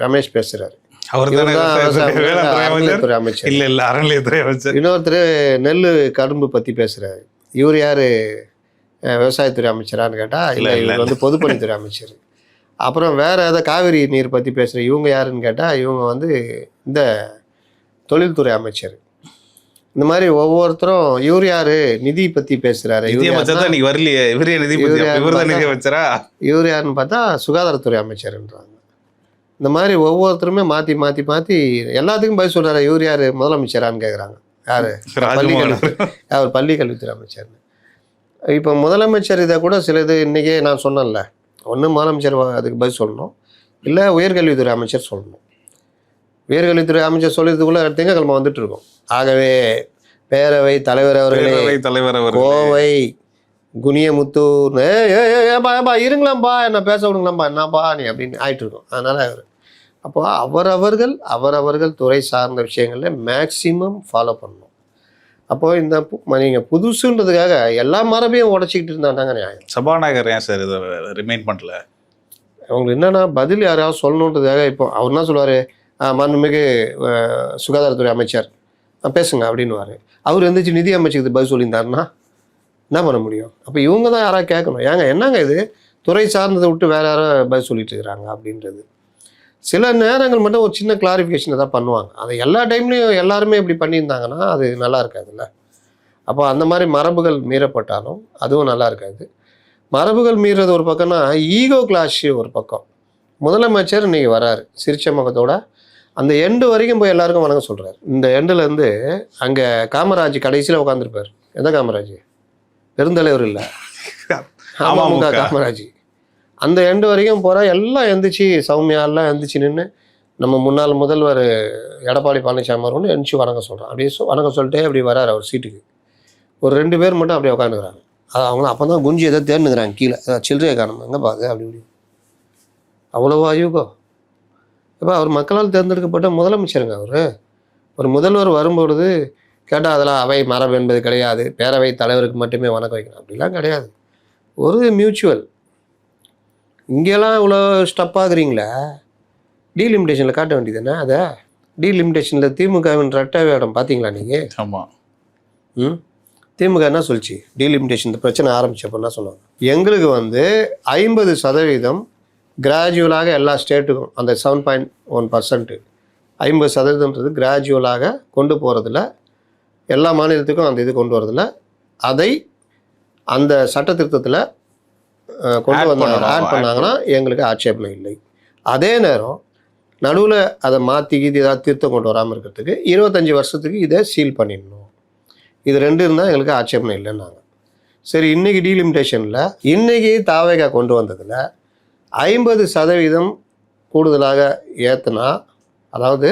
ரமேஷ் பேசுகிறாரு, அறநிலையத்துறை அமைச்சர். இல்லை அறநிலையத்துறை அமைச்சர். இன்னொருத்தர் நெல் கரும்பு பற்றி பேசுகிறாரு. இவர் யார், விவசாயத்துறை அமைச்சரான்னு கேட்டால் இல்லை, இவர் வந்து பொதுப்பணித்துறை அமைச்சர். அப்புறம் வேறு ஏதாவது காவிரி நீர் பற்றி பேசுகிற இவங்க யாருன்னு கேட்டால் இவங்க வந்து இந்த தொழில்துறை அமைச்சர். இந்த மாதிரி ஒவ்வொருத்தரும் இவர் யாரு நிதி பற்றி பேசுகிறாரு, இவர் யாருன்னு பார்த்தா சுகாதாரத்துறை அமைச்சர்ன்றாங்க. இந்த மாதிரி ஒவ்வொருத்தருமே மாற்றி மாற்றி மாற்றி எல்லாத்துக்கும் பதில் சொல்கிறாரு. இவர் யார், முதலமைச்சரான்னு கேட்குறாங்க. யார்? அவர் பள்ளி கல்வித்துறை அமைச்சர். இப்போ முதலமைச்சர் இதை கூட சில இது இன்றைக்கே நான் சொன்னேன்ல, ஒன்று முதலமைச்சர் அதுக்கு பதில் சொல்லணும், இல்லை உயர்கல்வித்துறை அமைச்சர் சொல்லணும். உயர்கல்வித்துறை அமைச்சர் சொல்லியதுக்குள்ளே திங்கக்கிழமை வந்துட்டு இருக்கோம். ஆகவே பேரவை தலைவர் அவர்களே, கோவை குனியமுத்தூர் ஏப்பா இருங்களாம்ப்பா, என்ன பேச விடுங்களாம்ப்பா, என்னப்பா நீ அப்படின்னு ஆயிட்டு இருக்கோம். அதனால் அப்போ அவரவர்கள் துறை சார்ந்த விஷயங்களில் மேக்சிமம் ஃபாலோ பண்ணணும். அப்போது இந்த நீங்கள் புதுசுன்றதுக்காக எல்லா மரபையும் உடச்சிக்கிட்டு இருந்தாங்க நியாயம். சபாநாயகர் ஏன் சார் இதை ரிமைண்ட் பண்ணல? அவங்களுக்கு என்னென்னா பதில் யாராவது சொல்லணுன்றதுக்காக இப்போ அவர் என்ன சொல்லுவார், மாண்புமிகு சுகாதாரத்துறை அமைச்சர் பேசுங்க அப்படின்னுவார். அவர் எந்திரிச்சு நிதி அமைச்சருக்கு பதில் சொல்லியிருந்தாருன்னா என்ன பண்ண முடியும்? அப்போ இவங்க தான் யாராவது கேட்கணும், ஏங்க என்னங்க இது துறை சார்ந்ததை விட்டு வேறு யாராவது பதில் சொல்லிட்டு இருக்கிறாங்க அப்படின்றது. சில நேரங்கள் மட்டும் ஒரு சின்ன கிளாரிஃபிகேஷனை தான் பண்ணுவாங்க. அதை எல்லா டைம்லேயும் எல்லாருமே இப்படி பண்ணியிருந்தாங்கன்னா அது நல்லா இருக்காதுல்ல. அப்போ அந்த மாதிரி மரபுகள் மீறப்பட்டாலும் அதுவும் நல்லா இருக்காது. மரபுகள் மீறது ஒரு பக்கம்னா ஈகோ கிளாஷ் ஒரு பக்கம். முதலமைச்சர் இன்னைக்கு வராரு சிரிச்ச முகத்தோட, அந்த எண்டு வரைக்கும் போய் எல்லாருக்கும் வணக்கம் சொல்கிறார். இந்த எண்டுலேருந்து அங்கே காமராஜ் கடைசியில் உட்காந்துருப்பார். எந்த காமராஜ்? பெருந்தலைவர் இல்லை, அமமுக காமராஜ். அந்த எண்டு வரைக்கும் போகிற எல்லாம் எந்திரிச்சு சௌமியா எல்லாம் எந்திரிச்சு நின்று நம்ம முன்னாள் முதல்வர் எடப்பாடி பழனிசாமி ஒன்று எந்திரிச்சு வணக்கம் சொல்கிறான். அப்படியே வணக்கம் சொல்லிட்டே அப்படி வராரு அவர் சீட்டுக்கு. ஒரு 2 பேர் மட்டும் அப்படியே உட்காந்துக்கிறாங்க. அது அவங்களும் அப்போ தான் குஞ்சு எதோ தேர்ந்துக்கிறாங்க கீழே, சில்லறையை காணும் எங்கே பார்க்க அப்படி இப்படி. அவ்வளோவா யூகோ? இப்போ அவர் மக்களால் தேர்ந்தெடுக்கப்பட்ட முதலமைச்சருங்க. அவர் ஒரு முதல்வர் வரும்பொழுது கேட்டால் அதெல்லாம் அவை மரபு என்பது கிடையாது, பேரவை தலைவருக்கு மட்டுமே வணக்கம் வைக்கணும் அப்படிலாம் கிடையாது. ஒரு மியூச்சுவல். இங்கெல்லாம் இவ்வளோ ஸ்டப்பாகிறீங்களே, டீலிமிட்டேஷனில் காட்ட வேண்டியது தானே. அதை டீலிமிட்டேஷனில் திமுகவின் ரெட்டை வேடம் பார்த்தீங்களா நீங்கள்? ஆமாம். திமுக என்ன சொல்லிச்சு? டீலிமிட்டேஷன் இந்த பிரச்சனை ஆரம்பிச்சப்போ என்ன சொல்லுவாங்க, எங்களுக்கு 50% கிராஜுவலாக எல்லா ஸ்டேட்டுக்கும் அந்த 7.1% 50%ன்றது கிராஜுவலாக கொண்டு போகிறதுல எல்லா மாநிலத்துக்கும் அந்த இது கொண்டு வரதில்ல, அதை அந்த சட்ட திருத்தத்தில் கொண்டு வந்தாங்க ஆட் பண்ணாங்கன்னா எங்களுக்கு ஆட்சேபனை இல்லை. அதே நேரம் நடுவில் அதை மாற்றி ஏதாவது திருத்தம் கொண்டு வராமல் இருக்கிறதுக்கு 25 வருஷத்துக்கு இதை சீல் பண்ணிடணும். இது 2 இருந்தால் எங்களுக்கு ஆட்சேபனை இல்லைன்னாங்க. சரி, இன்றைக்கி டீலிமிட்டேஷனில் இன்றைக்கி தாவேகா கொண்டு வந்ததில் 50% கூடுதலாக ஏற்றுனா, அதாவது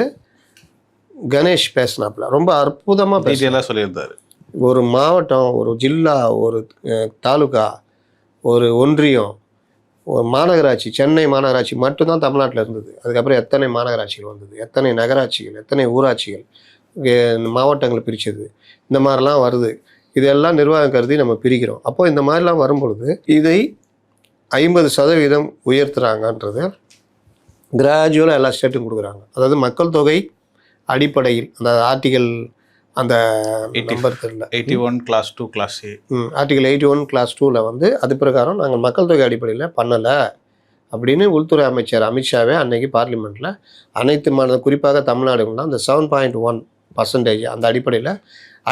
கணேஷ் பேசினாப்புல ரொம்ப அற்புதமாக டீட்டெயிலாக சொல்லியிருந்தார். ஒரு மாவட்டம், ஒரு ஜில்லா, ஒரு தாலுகா, ஒரு ஒன்றியம், ஒரு மாநகராட்சி, சென்னை மாநகராட்சி மட்டும்தான் தமிழ்நாட்டில் இருந்தது. அதுக்கப்புறம் எத்தனை மாநகராட்சிகள் வந்தது, எத்தனை நகராட்சிகள், எத்தனை ஊராட்சிகள், மாவட்டங்கள் பிரித்தது, இந்த மாதிரிலாம் வருது. இதெல்லாம் நிர்வாகம் கருதி நம்ம பிரிக்கிறோம். அப்போது இந்த மாதிரிலாம் வரும்பொழுது இதை 50% உயர்த்துறாங்கன்றது கிராஜுவலாக எல்லா ஸ்டேட்டும் கொடுக்குறாங்க. அதாவது மக்கள் தொகை அடிப்படையில் அந்த ஆர்டிகல் அந்த நம்பர் தெரியல 81 clause 2 clause A article 81 clause 2ல் அது பிரகாரம் நாங்கள் மக்கள் தொகை அடிப்படையில் பண்ணலை அப்படின்னு உள்துறை அமைச்சர் அமித்ஷாவே அன்னைக்கு பார்லிமெண்ட்டில் அனைத்து மாநில குறிப்பாக தமிழ்நாடுகள்லாம் அந்த 7.1% அந்த அடிப்படையில்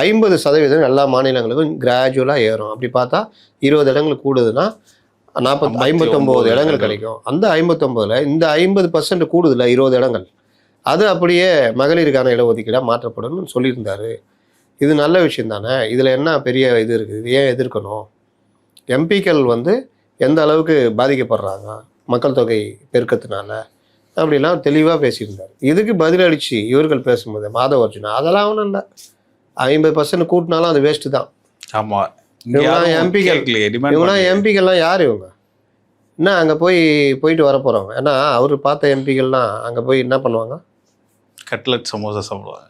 50% எல்லா மாநிலங்களுக்கும் கிராஜுவலாக ஏறும். அப்படி பார்த்தா 20 இடங்கள் கூடுதுன்னா 59 இடங்கள் கிடைக்கும். அந்த 59ல் இந்த 50% கூடுதல 20 இடங்கள் அது அப்படியே மகளிருக்கான இடஒதுக்கீடாக மாற்றப்படும்னு சொல்லியிருந்தார். இது நல்ல விஷயம் தானே. இதில் என்ன பெரிய இது இருக்குது? இது ஏன் எதிர்க்கணும்? எம்பிக்கள் எந்த அளவுக்கு பாதிக்கப்படுறாங்க மக்கள் தொகை பெருக்கத்தினால அப்படிலாம் தெளிவாக பேசியிருந்தார். இதுக்கு பதிலளித்து இவர்கள் பேசும்போது மாதவர்ஜுனா அதெல்லாம் ஒன்றும் இல்லை, 50% கூட்டினாலும் அது வேஸ்ட்டு தான். ஆமாம். இவங்களாம் எம்பிக்கள்லாம் யார் இவங்க? என்ன அங்கே போயிட்டு வர போகிறவங்க? ஏன்னா அவர் பார்த்த எம்பிக்கள்லாம் அங்கே போய் என்ன பண்ணுவாங்க? கட்லட் சமோசா சாப்பிடுவாங்க.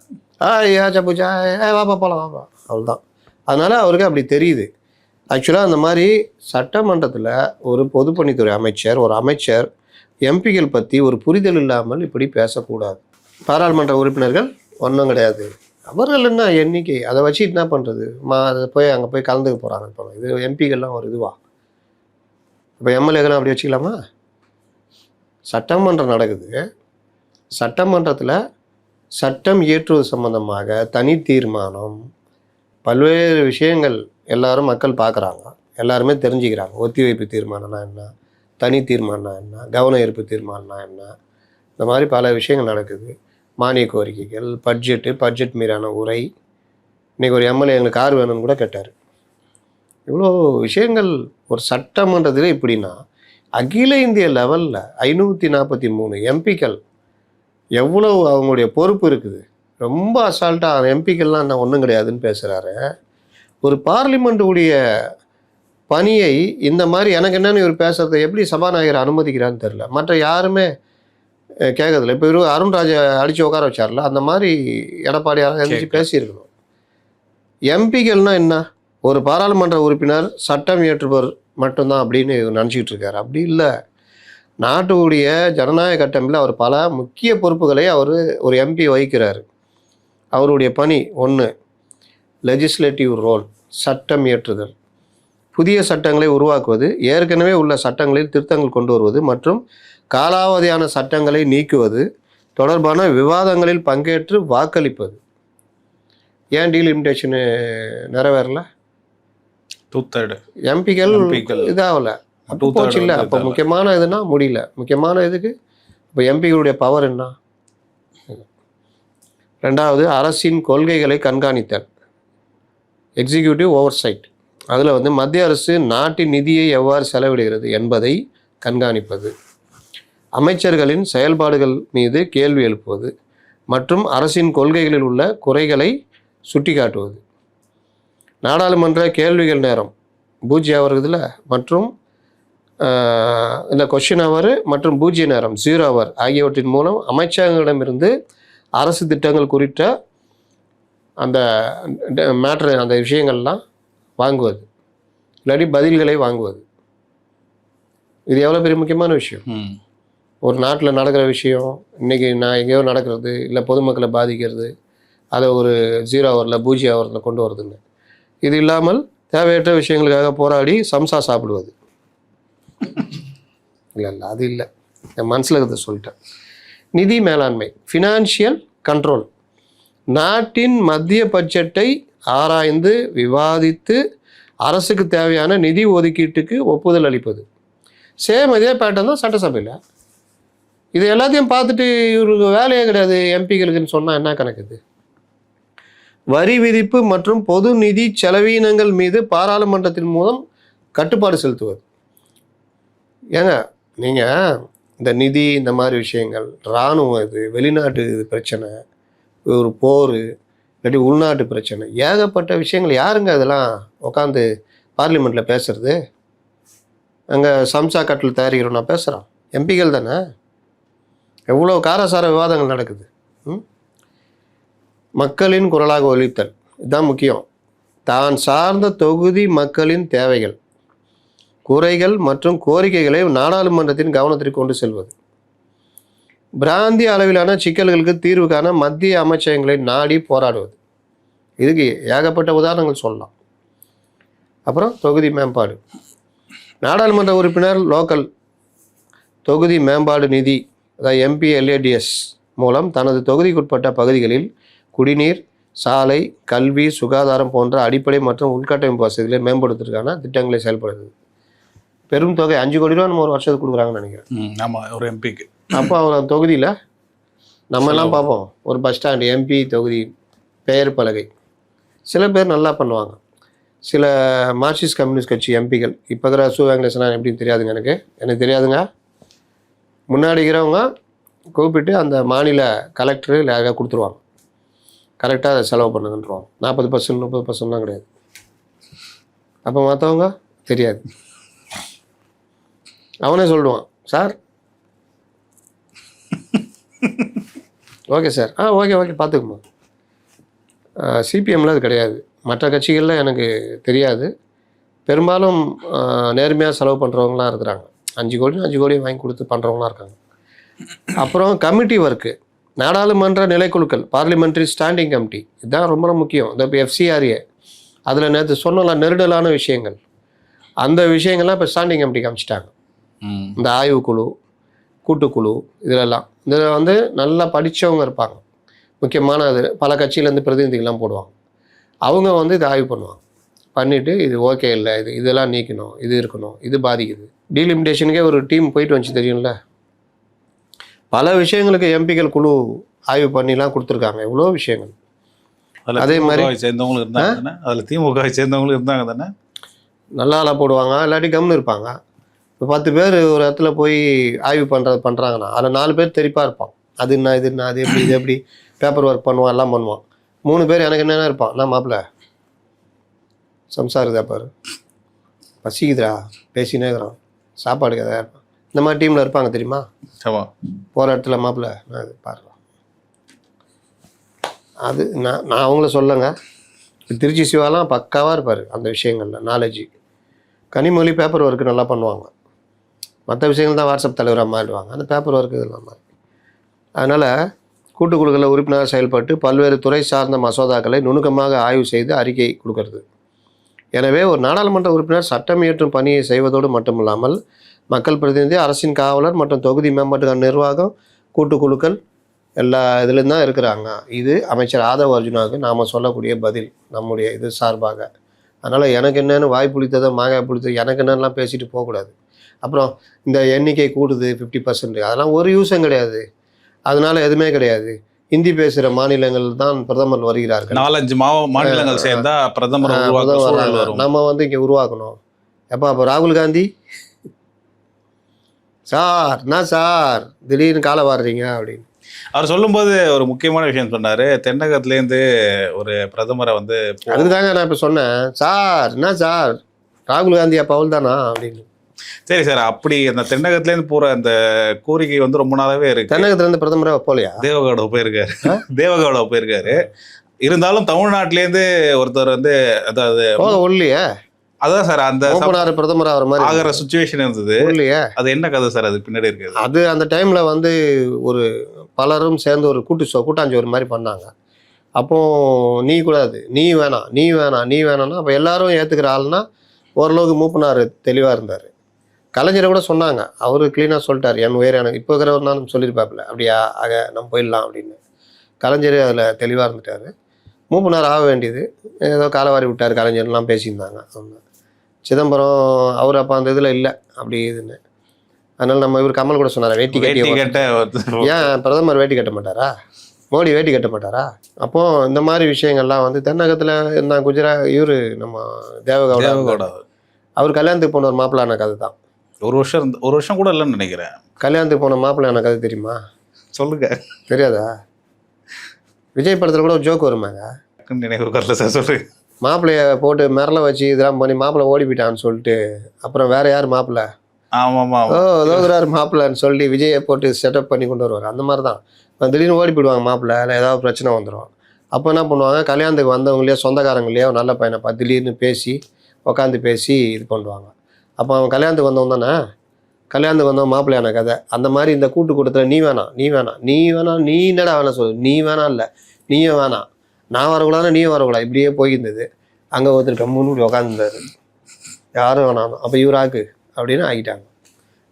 ஏச்சா பூச்சா வாப்பா போகலாம் வாப்பா, அவ்வளோதான். அதனால் அவருக்கு அப்படி தெரியுது. ஆக்சுவலாக அந்த மாதிரி சட்டமன்றத்தில் ஒரு பொதுப்பணித்துறை அமைச்சர், ஒரு அமைச்சர் எம்பிக்கள் பற்றி ஒரு புரிதல் இல்லாமல் இப்படி பேசக்கூடாது. பாராளுமன்ற உறுப்பினர்கள் ஒன்றும் கிடையாது, அவர்கள் என்ன எண்ணிக்கை, அதை வச்சு என்ன பண்ணுறது? அதை அங்கே போய் கலந்துக்க போகிறாங்க. இப்போ இது எம்பிக்கள்லாம் ஒரு இதுவா? இப்போ எம்எல்ஏக்கெல்லாம் அப்படி வச்சுக்கலாமா? சட்டமன்றம் நடக்குது, சட்டமன்றத்தில் சட்டம் இயற்றுவது சம்பந்தமாக தனி தீர்மானம், பல்வேறு விஷயங்கள் எல்லாரும் மக்கள் பார்க்குறாங்க, எல்லாருமே தெரிஞ்சுக்கிறாங்க. ஒத்திவைப்பு தீர்மானம்னா என்ன, தனி தீர்மானம்னா என்ன, கவன ஈர்ப்பு தீர்மானம்னா என்ன, இந்த மாதிரி பல விஷயங்கள் நடக்குது. மானிய கோரிக்கைகள், பட்ஜெட் மீதான உரை. இன்றைக்கி ஒரு எம்எல்ஏ எங்களுக்கு கார் வேணும்னு கூட கேட்டார். இவ்வளோ விஷயங்கள் ஒரு சட்டமன்றத்தில். இப்படின்னா அகில இந்திய லெவலில் 543 எம்பிக்கள் எவ்வளோ அவங்களுடைய பொறுப்பு இருக்குது. ரொம்ப அசால்ட்டாக எம்பிக்கள்லாம் என்ன ஒன்றும் கிடையாதுன்னு பேசுகிறாரு. ஒரு பார்லிமெண்ட்டுடைய பணியை இந்த மாதிரி எனக்கு என்னென்னு இவர் பேசுகிறத எப்படி சபாநாயகர் அனுமதிக்கிறான்னு தெரில. மற்ற யாருமே கேட்கறதில்ல. இப்போ இவர் அருண்ராஜை அடித்து உட்கார வச்சார்ல, அந்த மாதிரி எடப்பாடி எழுந்திரிச்சு பேசியிருக்கணும். எம்பிக்கள்னால் என்ன, ஒரு பாராளுமன்ற உறுப்பினர் சட்டம் இயற்றுபவர் மட்டும்தான் அப்படின்னு நினச்சிக்கிட்டு இருக்காரு. அப்படி இல்லை. நாட்டுடைய ஜனநாயக கட்டமைப்பில் அவர் பல முக்கிய பொறுப்புகளை அவர் ஒரு எம்பி வகிக்கிறார். அவருடைய பணி ஒன்று, லெஜிஸ்லேட்டிவ் ரோல், சட்டம் இயற்றுதல், புதிய சட்டங்களை உருவாக்குவது, ஏற்கனவே உள்ள சட்டங்களில் திருத்தங்கள் கொண்டு வருவது மற்றும் காலாவதியான சட்டங்களை நீக்குவது தொடர்பான விவாதங்களில் பங்கேற்று வாக்களிப்பது. ஏன் டீலிமிட்டேஷனு நிறைவேறல? 2/3 எம்பிக்கள் இதாகல, அப்போ போச்சு இல்லை. அப்போ முக்கியமான இதுனா முடியல. முக்கியமான இதுக்கு இப்போ எம்பிகளுடைய பவர் என்ன? ரெண்டாவது, அரசின் கொள்கைகளை கண்காணித்தல், எக்ஸிக்யூட்டிவ் ஓவர்சைட். அதில் மத்திய அரசு நாட்டின் நிதியை எவ்வாறு செலவிடுகிறது என்பதை கண்காணிப்பது, அமைச்சர்களின் செயல்பாடுகள் மீது கேள்வி எழுப்புவது மற்றும் அரசின் கொள்கைகளில் உள்ள குறைகளை சுட்டிக்காட்டுவது. நாடாளுமன்ற கேள்விகள் நேரம் 0 ஹவர் மற்றும் இந்த கொஷின் ஹவர் மற்றும் 0 நேரம் 0 ஹவர் ஆகியவற்றின் மூலம் அமைச்சர்களிடமிருந்து அரசு திட்டங்கள் குறித்த அந்த மேட்ரு, அந்த விஷயங்கள்லாம் வாங்குவது, இல்லாட்டி பதில்களை வாங்குவது. இது எவ்வளோ பெரிய முக்கியமான விஷயம். ஒரு நாட்டில் நடக்கிற விஷயம், இன்றைக்கி நான் எங்கேயோ நடக்கிறது, இல்லை பொதுமக்களை பாதிக்கிறது, அதை ஒரு 0 ஹவரில் 0 ஹவரில் கொண்டு வரதுன்னு. இது இல்லாமல் தேவையற்ற விஷயங்களுக்காக போராடி சம்சா சாப்பிடுவது. இல்லை அது இல்லை, என் மனசில் இருக்கிறத சொல்லிட்டேன். நிதி மேலாண்மை, ஃபினான்ஷியல் கண்ட்ரோல், நாட்டின் மத்திய பட்ஜெட்டை ஆராய்ந்து விவாதித்து அரசுக்கு தேவையான நிதி ஒதுக்கீட்டுக்கு ஒப்புதல் அளிப்பது. சேம் இதே பேட்டர்ன் தான் சட்டசபையில். இது எல்லாத்தையும் பார்த்துட்டு இவருக்கு வேலையே கிடையாது எம்பிகளுக்குன்னு சொன்னால் என்ன கணக்குது? வரி விதிப்பு மற்றும் பொது நிதி செலவீனங்கள் மீது பாராளுமன்றத்தின் மூலம் கட்டுப்பாடு செலுத்துவது. ஏங்க நீங்கள் இந்த நிதி, இந்த மாதிரி விஷயங்கள், இராணுவம், இது வெளிநாட்டு பிரச்சனை, ஒரு போர், இல்லாட்டி உள்நாட்டு பிரச்சனை, ஏகப்பட்ட விஷயங்கள். யாருங்க அதெல்லாம் உட்காந்து பார்லிமெண்ட்டில் பேசுறது? அங்கே சம்சா கட்டில் தயாரிக்கிறோம் நான் பேசுகிறோம், எம்பிகள் தானே. எவ்வளோ காரசார விவாதங்கள் நடக்குது. மக்களின் குரலாக ஒலித்தல், இதுதான் முக்கியம். தான் சார்ந்த தொகுதி மக்களின் தேவைகள், குறைகள் மற்றும் கோரிக்கைகளை நாடாளுமன்றத்தின் கவனத்திற்கு கொண்டு செல்வது. பிராந்திய அளவிலான சிக்கல்களுக்கு தீர்வு காண மத்திய அமைச்சகங்களை நாடி போராடுவது. இதுக்கு ஏகப்பட்ட உதாரணங்கள் சொல்லலாம். அப்புறம் தொகுதி மேம்பாடு, நாடாளுமன்ற உறுப்பினர் லோக்கல் தொகுதி மேம்பாடு நிதி, அதாவது MPLADS மூலம் தனது தொகுதிக்குட்பட்ட பகுதிகளில் குடிநீர், சாலை, கல்வி, சுகாதாரம் போன்ற அடிப்படை மற்றும் உள்கட்டமைப்பு வசதிகளை மேம்படுத்துவதற்கான திட்டங்களை செயல்படுது. பெரும் தொகை 5 கோடி ரூபா நம்ம ஒரு வருஷத்துக்கு கொடுக்குறாங்கன்னு நினைக்கிறேன். ஆமாம், ஒரு எம்பிக்கு. அப்போ அவர் தொகுதியில் நம்ம எல்லாம் பார்ப்போம், ஒரு பஸ் ஸ்டாண்டு, MP தொகுதி பெயர் பலகை. சில பேர் நல்லா பண்ணுவாங்க. சில மார்க்சிஸ்ட் கம்யூனிஸ்ட் கட்சி எம்பிகள், இப்போ இருக்கிற சு வெங்கடேசனா எப்படின்னு தெரியாதுங்க, எனக்கு தெரியாதுங்க. முன்னாடி இருக்கிறவங்க கூப்பிட்டு அந்த மாநில கலெக்டரு யாராக கொடுத்துருவாங்க, கரெக்டாக அதை செலவு பண்ணுங்கன்றாங்க. 40% 30%லாம் கிடையாது. அப்போ மற்றவங்க தெரியாது. அவனே சொல்லுவான், சார் ஓகே சார், ஓகே பார்த்துக்குமா. CPMல அது கிடையாது. மற்ற கட்சிகளில் எனக்கு தெரியாது. பெரும்பாலும் நேர்மையாக செலவு பண்ணுறவங்களாம் இருக்கிறாங்க. 5 கோடி வாங்கி கொடுத்து பண்ணுறவங்களாம் இருக்காங்க. அப்புறம் கமிட்டி ஒர்க்கு, நாடாளுமன்ற நிலைக்குழுக்கள், பார்லிமெண்ட்ரி ஸ்டாண்டிங் கமிட்டி, இதுதான் ரொம்ப முக்கியம். இந்த இப்போ FCRA, அதில் நேற்று சொன்னலாம் நெருடலான விஷயங்கள், அந்த விஷயங்கள்லாம் இப்போ ஸ்டாண்டிங் கமிட்டிக்கு அமைச்சிட்டாங்க. இந்த ஆய்வுக்குழு, கூட்டுக்குழு, இதிலெல்லாம் இதில் நல்லா படித்தவங்க இருப்பாங்க. முக்கியமான அது பல கட்சியிலேருந்து பிரதிநிதிகள்லாம் போடுவாங்க. அவங்க இதை ஆய்வு பண்ணுவாங்க. பண்ணிவிட்டு இது ஓகே இல்லை, இதெல்லாம் நீக்கணும், இது இருக்கணும், இது பாதிக்குது. டீலிமிட்டேஷனுக்கே ஒரு டீம் போயிட்டு வந்துச்சு தெரியும்ல. பல விஷயங்களுக்கு எம்பிக்கள் குழு ஆய்வு பண்ணிலாம் கொடுத்துருக்காங்க. எவ்வளோ விஷயங்கள். அதே மாதிரி சேர்ந்தவங்களும் இருந்தாங்க, அதில் திமுக சேர்ந்தவங்களும் இருந்தாங்க தானே. நல்லா போடுவாங்க, இல்லாட்டி கம்னு இருப்பாங்க. இப்போ 10 பேர் ஒரு இடத்துல போய் ஆய்வு பண்ணுறாங்கன்னா அதில் 4 பேர் தெரிப்பாக இருப்பான். அது என்ன, இது என்ன, அது எப்படி, இது எப்படி, பேப்பர் ஒர்க் பண்ணுவான், எல்லாம் பண்ணுவான். 3 பேர் எனக்கு என்னென்ன இருப்பான், நான் மாப்பிள்ள சம்சாருதா பாரு, பசிக்குதுரா, பேசினே இருக்கிறான், சாப்பாடு கதை இருப்பான். இந்த மாதிரி டீமில் இருப்பாங்க தெரியுமா. போகிற இடத்துல மாப்பிள்ள நான் இது பாருங்க, அது நான் அவங்கள சொல்லுங்க. திருச்சி சிவாலாம் பக்காவாக இருப்பார் அந்த விஷயங்களில், நாலேஜ். கனிமொழி பேப்பர் ஒர்க்கு நல்லா பண்ணுவாங்க. மற்ற விஷயங்கள் தான் வாட்ஸ்அப் தலைவராக மாறிடுவாங்க, அந்த பேப்பர் ஒர்க்கு இதெல்லாம் மாறி. அதனால் கூட்டுக்குழுக்களில் உறுப்பினராக செயல்பட்டு பல்வேறு துறை சார்ந்த மசோதாக்களை நுணுக்கமாக ஆய்வு செய்து அறிக்கை கொடுக்கறது. எனவே ஒரு நாடாளுமன்ற உறுப்பினர் சட்டம் இயற்றும் பணியை செய்வதோடு மட்டுமில்லாமல் மக்கள் பிரதிநிதி, அரசின் காவலர் மற்றும் தொகுதி மேம்பாட்டுக்கான நிர்வாகம், கூட்டுக்குழுக்கள் எல்லா இதுலேயும் தான் இருக்கிறாங்க. இது அமைச்சர் ஆதவ் அர்ஜுனாவுக்கு நாம் சொல்லக்கூடிய பதில் நம்முடைய இது சார்பாக. அதனால் எனக்கு என்னென்னு வாய் புளித்ததை மாங்காய் புளித்தது எனக்கு என்னென்னலாம் பேசிட்டு போகக்கூடாது. அப்புறம் இந்த எண்ணிக்கை கூடுது 50%, அதெல்லாம் ஒரு யூஸும் கிடையாது, அதனால எதுவுமே கிடையாது. ஹிந்தி பேசுகிற மாநிலங்கள் தான் பிரதமர் வருகிறார்கள். 4-5 மாநிலங்கள் சேர்ந்தா பிரதமர் வரும். நம்ம வந்து இங்கே உருவாக்கணும். எப்போ அப்போ ராகுல் காந்தி சார் நான் சார் திடீர்னு காலை வாடுறீங்க அப்படின்னு அவர் சொல்லும்போது ஒரு முக்கியமான விஷயம் சொன்னார். தென்னகத்துலேருந்து ஒரு பிரதமரை வந்து அதுக்கு தாங்க நான் இப்போ சொன்னேன், சார் என்ன சார் ராகுல் காந்தி அப்போ அவள் தானா அப்படின்னு. சரி சார், அப்படி அந்த தென்னகத்துலேருந்து போகிற அந்த கோரிக்கை வந்து ரொம்ப நாளாவே இருக்கு. தென்னகத்துலேருந்து பிரதமராக போலையா? தேவகவுடா போயிருக்காரு. இருந்தாலும் தமிழ்நாட்டிலேருந்து ஒருத்தர் வந்து அதாவது இல்லையே. அதான் சார் அந்த பிரதமர் ஆகிற மாதிரி ஆகிற சுச்சுவேஷன் இருந்தது இல்லையா? அது என்ன கதை சார் அது பின்னாடி இருக்குது? அது அந்த டைம்ல வந்து ஒரு பலரும் சேர்ந்து ஒரு கூட்டாஞ்சோறு மாதிரி பண்ணாங்க. அப்போ நீ கூடாது, நீ வேணாம்னா அப்போ எல்லாரும் ஏற்றுக்கிற ஆள்னா ஓரளவுக்கு மூப்பனார் தெளிவாக இருந்தார். கலைஞரை கூட சொன்னாங்க, அவரு கிளீனாக சொல்லிட்டார், என் உயர் எனக்கு இப்போ இருக்கிறவர் தான் சொல்லியிருப்பாப்புல, அப்படியா ஆக நம்ம போயிடலாம் அப்படின்னு. கலைஞர் அதில் தெளிவாக இருந்துட்டார். மூப்பனார் ஆக வேண்டியது ஏதோ காலவாரி விட்டார், கலைஞர்லாம் பேசியிருந்தாங்க. சிதம்பரம் அவர் அப்போ அந்த இதில் இல்லை அப்படி இதுன்னு. அதனால் நம்ம இவர் கமல் கூட சொன்னார், வேட்டி கட்ட. ஏன் பிரதமர் வேட்டி கட்ட மாட்டாரா? மோடி வேட்டி கட்ட மாட்டாரா? அப்போது இந்த மாதிரி விஷயங்கள்லாம் வந்து தென்னகத்தில் இருந்தால் இவர் நம்ம தேவகவுடா அவர் கல்யாணத்துக்கு போன ஒரு மாப்பிள்ளான கதை தான். ஒரு வருஷம் கூட இல்லைன்னு நினைக்கிறேன். கல்யாணத்துக்கு போன மாப்பிள்ளையான கதை தெரியுமா? சொல்லுங்க. தெரியாதா? விஜய் படத்தில் கூட ஒரு ஜோக் வருமாங்க, நினைவு வரல சார், சொல்லுங்க. மாப்பிள்ளைய போட்டு மிரள வச்சு இதெல்லாம் பண்ணி மாப்பிள்ளை ஓடி போயிட்டான்னு சொல்லிட்டு அப்புறம் வேற யார் மாப்பிள்ளை, தோகுறாரு மாப்பிள்ளைன்னு சொல்லி விஜயை போட்டு செட்டப் பண்ணி கொண்டு வருவார். அந்த மாதிரி தான் திடீர்னு ஓடி போயிடுவாங்க மாப்பிள்ளை, இல்லை ஏதாவது பிரச்சனை வந்துடும். அப்போ என்ன பண்ணுவாங்க, கல்யாணத்துக்கு வந்தவங்களையோ சொந்தக்காரங்களையோ நல்ல பையனை பார்த்து திடீர்னு பேசி உட்காந்து பேசி இது பண்ணுவாங்க. அப்போ அவன் கல்யாணத்துக்கு வந்தவன் தானே, கல்யாணத்துக்கு வந்தவன் மாப்பிள்ளையான கதை. அந்த மாதிரி இந்த கூட்டத்தில் நீ வேணாம் நீ என்னடா வேணாம் சொல்லு, நீ வேணாம் இல்லை நீயும் வேணாம், நான் வரக்கூடாது நீயும் வரக்கூடாது, இப்படியே போயிருந்தது. அங்கே ஒருத்தர் கம்முன்னு உட்காந்துருந்தாரு, யாரும் வேணாம், அப்போ இவராக்கு அப்படின்னு ஆகிட்டாங்க.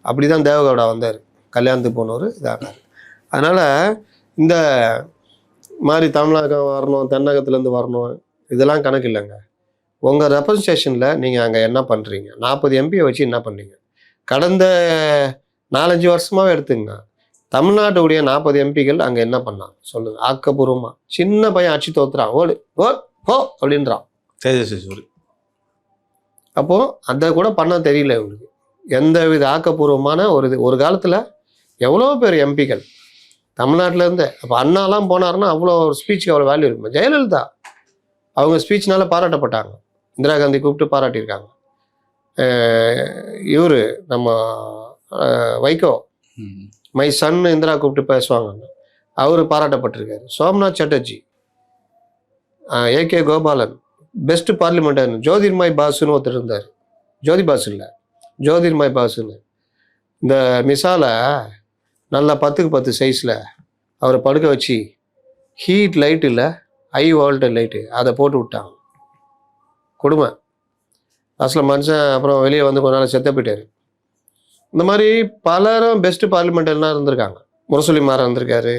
அப்படி தான் தேவகவுடா வந்தார், கல்யாணத்துக்கு போனவர் இதாகார். அதனால் இந்த மாதிரி தமிழகம் வரணும், தென்னகத்துலேருந்து வரணும், இதெல்லாம் கணக்கு இல்லைங்க. உங்கள் ரெப்ரசன்டேஷனில் நீங்கள் அங்கே என்ன பண்ணுறீங்க, 40 எம்பியை வச்சு என்ன பண்ணீங்க? கடந்த 4-5 வருஷமாகவே எடுத்துங்க, தமிழ்நாட்டுடைய 40 எம்பிகள் அங்கே என்ன பண்ணாங்க சொல்லுங்கள் ஆக்கப்பூர்வமாக. சின்ன பையன் அடிச்சு தோத்துறான், ஓடு ஓ அப்படின்றான். சரி. அப்போது அதை கூட பண்ண தெரியல இவங்களுக்கு, எந்த வித ஆக்கப்பூர்வமான ஒரு காலத்தில் எவ்வளோ பேர் எம்பிகள் தமிழ்நாட்டிலேருந்து. அப்போ அண்ணாலாம் போனாருன்னா அவ்வளோ ஒரு ஸ்பீச்சுக்கு அவ்வளோ வேல்யூ இருக்கும். ஜெயலலிதா அவங்க ஸ்பீச்னால பாராட்டப்பட்டாங்க, இந்திரா காந்தி கூப்பிட்டு பாராட்டியிருக்காங்க. இவர் நம்ம வைகோ மை சன் இந்திரா கூப்பிட்டு பேசுவாங்க, அவர் பாராட்டப்பட்டிருக்காரு. Somnath Chatterjee, A K Gopalan, best parliamentarian. Jyotirmoy பாசுன்னு ஒருத்தர் இருந்தார், ஜோதிர்மய் பாசுன்னு. இந்த மிசாலை நல்லா 10க்கு 10 சைஸில் அவரை படுக்க வச்சு ஹீட் லைட் இல்லை ஹை வோல்டேஜ் லைட்டு அதை போட்டு விட்டாங்க. கொடுமை. லாஸ்ட்டில் மனுஷன் அப்புறம் வெளியே வந்து கொஞ்ச நாள் செத்த போயிட்டார். இந்த மாதிரி பலரும் பெஸ்ட்டு பார்லிமெண்டர்லாம் இருந்திருக்காங்க. முரசொலி மாறன் இருந்திருக்காரு,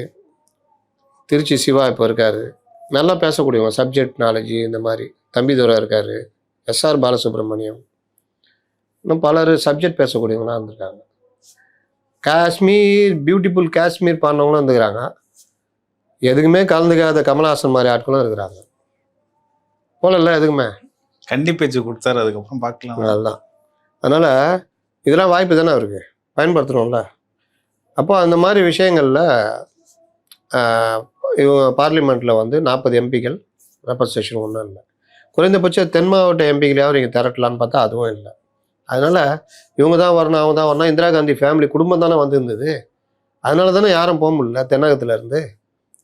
திருச்சி சிவா இப்போ இருக்கார், நல்லா பேசக்கூடியவங்க, சப்ஜெக்ட் நாலேஜி. இந்த மாதிரி தம்பிதுரை இருக்கார், எஸ்ஆர் பாலசுப்ரமணியம், இன்னும் பலர் சப்ஜெக்ட் பேசக்கூடியவங்களாம் இருந்திருக்காங்க. காஷ்மீர் பியூட்டிஃபுல் காஷ்மீர் பாடினவங்களும் இருந்துக்கிறாங்க. எதுக்குமே கலந்துக்காத கமல்ஹாசன் மாதிரி ஆட்களும் இருக்கிறாங்க. போல எதுக்குமே கண்டி பேச்சு கொடுத்தாரு, அதுக்கப்புறம் பார்க்கலாம். அதுதான். அதனால் இதெல்லாம் வாய்ப்பு தானே அவருக்கு, பயன்படுத்தணும்ல. அப்போ அந்த மாதிரி விஷயங்களில் இவங்க பார்லிமெண்ட்டில் வந்து 40 எம்பிகள் ரெப்ரசன்டேஷன் ஒன்றும் இல்லை. குறைந்தபட்சம் தென் மாவட்ட எம்பிகளையாவது இங்கே திரட்டலான்னு பார்த்தா அதுவும் இல்லை. அதனால் இவங்க தான் வரணும், அவங்க தான் வரணும். இந்திரா காந்தி ஃபேமிலி குடும்பம் தானே வந்துருந்தது, அதனால தானே யாரும் போக முடியல தென்னகத்துலேருந்து.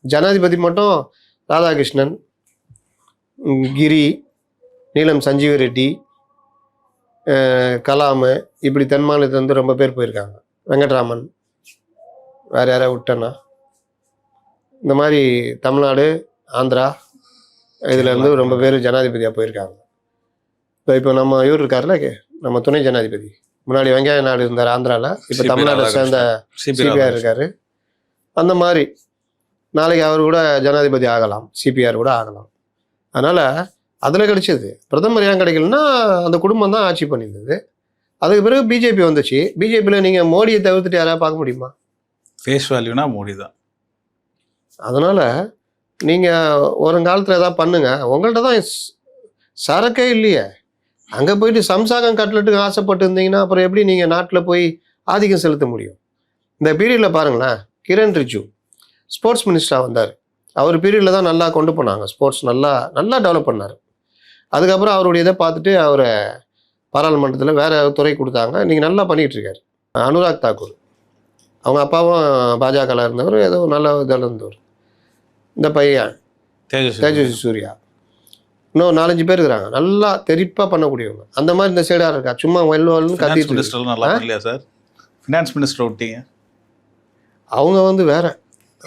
ஜனாதிபதி மட்டும் ராதாகிருஷ்ணன், கிரி, நீலம் சஞ்சீவ ரெட்டி, கலாமு, இப்படி தென் மாநிலத்துலேருந்து ரொம்ப பேர் போயிருக்காங்க. வெங்கட்ராமன், வேறு யாராவது விட்டேன்னா, இந்த மாதிரி தமிழ்நாடு, ஆந்திரா இதுலேருந்து ரொம்ப பேர் ஜனாதிபதியாக போயிருக்காங்க. இப்போ நம்ம இவர் இருக்கார்ல, நம்ம துணை ஜனாதிபதி, முன்னாடி வெங்கைய நாயுடு இருந்தார் ஆந்திராவில், இப்போ தமிழ்நாட்டை சேர்ந்த சிபிஆர் இருக்கார். அந்த மாதிரி நாளைக்கு அவர் கூட ஜனாதிபதி ஆகலாம், சிபிஆர் கூட ஆகலாம். அதனால் அதில் கிடைச்சது. பிரதமர் ஏன் கிடைக்கலன்னா அந்த குடும்பம் தான் ஆட்சி பண்ணியிருந்தது. அதுக்கு பிறகு பிஜேபி வந்துச்சு. பிஜேபியில் நீங்கள் மோடியை தவிர்த்துட்டு யாராவது பார்க்க முடியுமா? ஃபேஸ் வேல்யூனா மோடி தான். அதனால் நீங்கள் ஒரு காலத்தில் எதாவது பண்ணுங்க. உங்கள்கிட்ட தான் சரக்கே இல்லையே. அங்கே போயிட்டு சம்சாகம் கட்லெட்டுக்கு ஆசைப்பட்டு இருந்தீங்கன்னா அப்புறம் எப்படி நீங்கள் நாட்டில் போய் ஆதிக்கம் செலுத்த முடியும்? இந்த பீரியடில் பாருங்களேன், கிரண் ரிஜிஜு ஸ்போர்ட்ஸ் மினிஸ்டராக வந்தார். அவர் பீரியடில் தான் நல்லா கொண்டு போனாங்க. ஸ்போர்ட்ஸ் நல்லா டெவலப் பண்ணார். அதுக்கப்புறம் அவருடைய இதை பார்த்துட்டு அவரை பாராளுமன்றத்தில் வேறு துறை கொடுத்தாங்க. இன்றைக்கி நல்லா பண்ணிகிட்டு இருக்காரு. அனுராக் தாக்கூர், அவங்க அப்பாவும் பாஜகவில் இருந்தவர், ஏதோ நல்ல இதில் இருந்தவர். இந்த பையன் தேஜஸ்வி சூர்யா, இன்னும் 4-5 பேர் இருக்கிறாங்க நல்லா தெளிப்பாக பண்ணக்கூடியவங்க. அந்த மாதிரி இந்த சைடாக இருக்கா, சும்மா வெல்லுன்னு கத்திட்டு நல்லா இல்லையா சார்? ஃபினான்ஸ் மினிஸ்டர் விட்டீங்க. அவங்க வேற,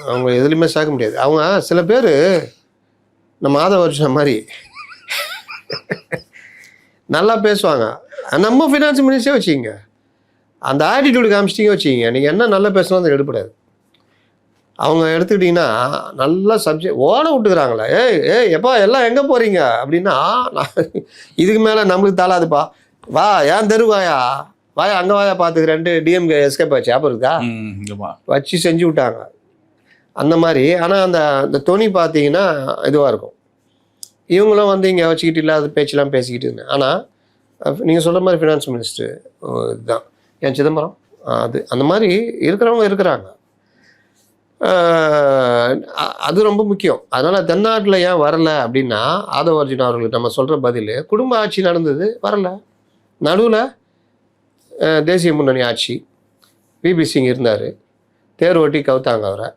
அவங்க எதுலையுமே சேர்க்க முடியாது. அவங்க சில பேர் நம்ம மாத வருஷம் மாதிரி நல்லா பேசுவாங்க. நம்ம ஃபினான்ஸ் மினிஸ்டரே வச்சுக்கிங்க, அந்த ஆட்டிடியூடு காமிச்சிட்டிங்க வச்சுக்கிங்க, நீங்கள் என்ன நல்லா பேசணும் அது எடுப்படாது. அவங்க எடுத்துக்கிட்டிங்கன்னா நல்லா சப்ஜெக்ட் ஓட விட்டுக்கிறாங்களே, எப்பா எல்லாம் எங்கே போகிறீங்க அப்படின்னா, இதுக்கு மேலே நம்மளுக்கு தாளாதுப்பா, வா ஏன் தெருவாயா வாயா அங்கே வாயா பார்த்துக்கிறேன்ட்டு டிஎம்கே எஸ்கேப் ஆச்சு. ஞாபகம் இருக்கா? வச்சு செஞ்சு விட்டாங்க அந்த மாதிரி. ஆனால் அந்த துணி பார்த்தீங்கன்னா இதுவாக இருக்கும். இவங்களும் வந்து இங்கே வச்சுக்கிட்டு இல்லாத பேச்செல்லாம் பேசிக்கிட்டு இருந்தேன். ஆனால் நீங்கள் சொல்கிற மாதிரி ஃபினான்ஸ் மினிஸ்டர் இதுதான் என் சிதம்பரம். அது அந்த மாதிரி இருக்கிறவங்க இருக்கிறாங்க. அது ரொம்ப முக்கியம். அதனால் தென்னாட்டில் ஏன் வரலை அப்படின்னா, ஆதவ அர்ஜுனா அவர்களுக்கு நம்ம சொல்கிற பதில், குடும்ப ஆட்சி நடந்தது, வரலை. நடுவில் தேசிய முன்னணி ஆட்சி, பிபி சிங் இருந்தார், தேர் ஓட்டி கவுத்தாங்க அவரை,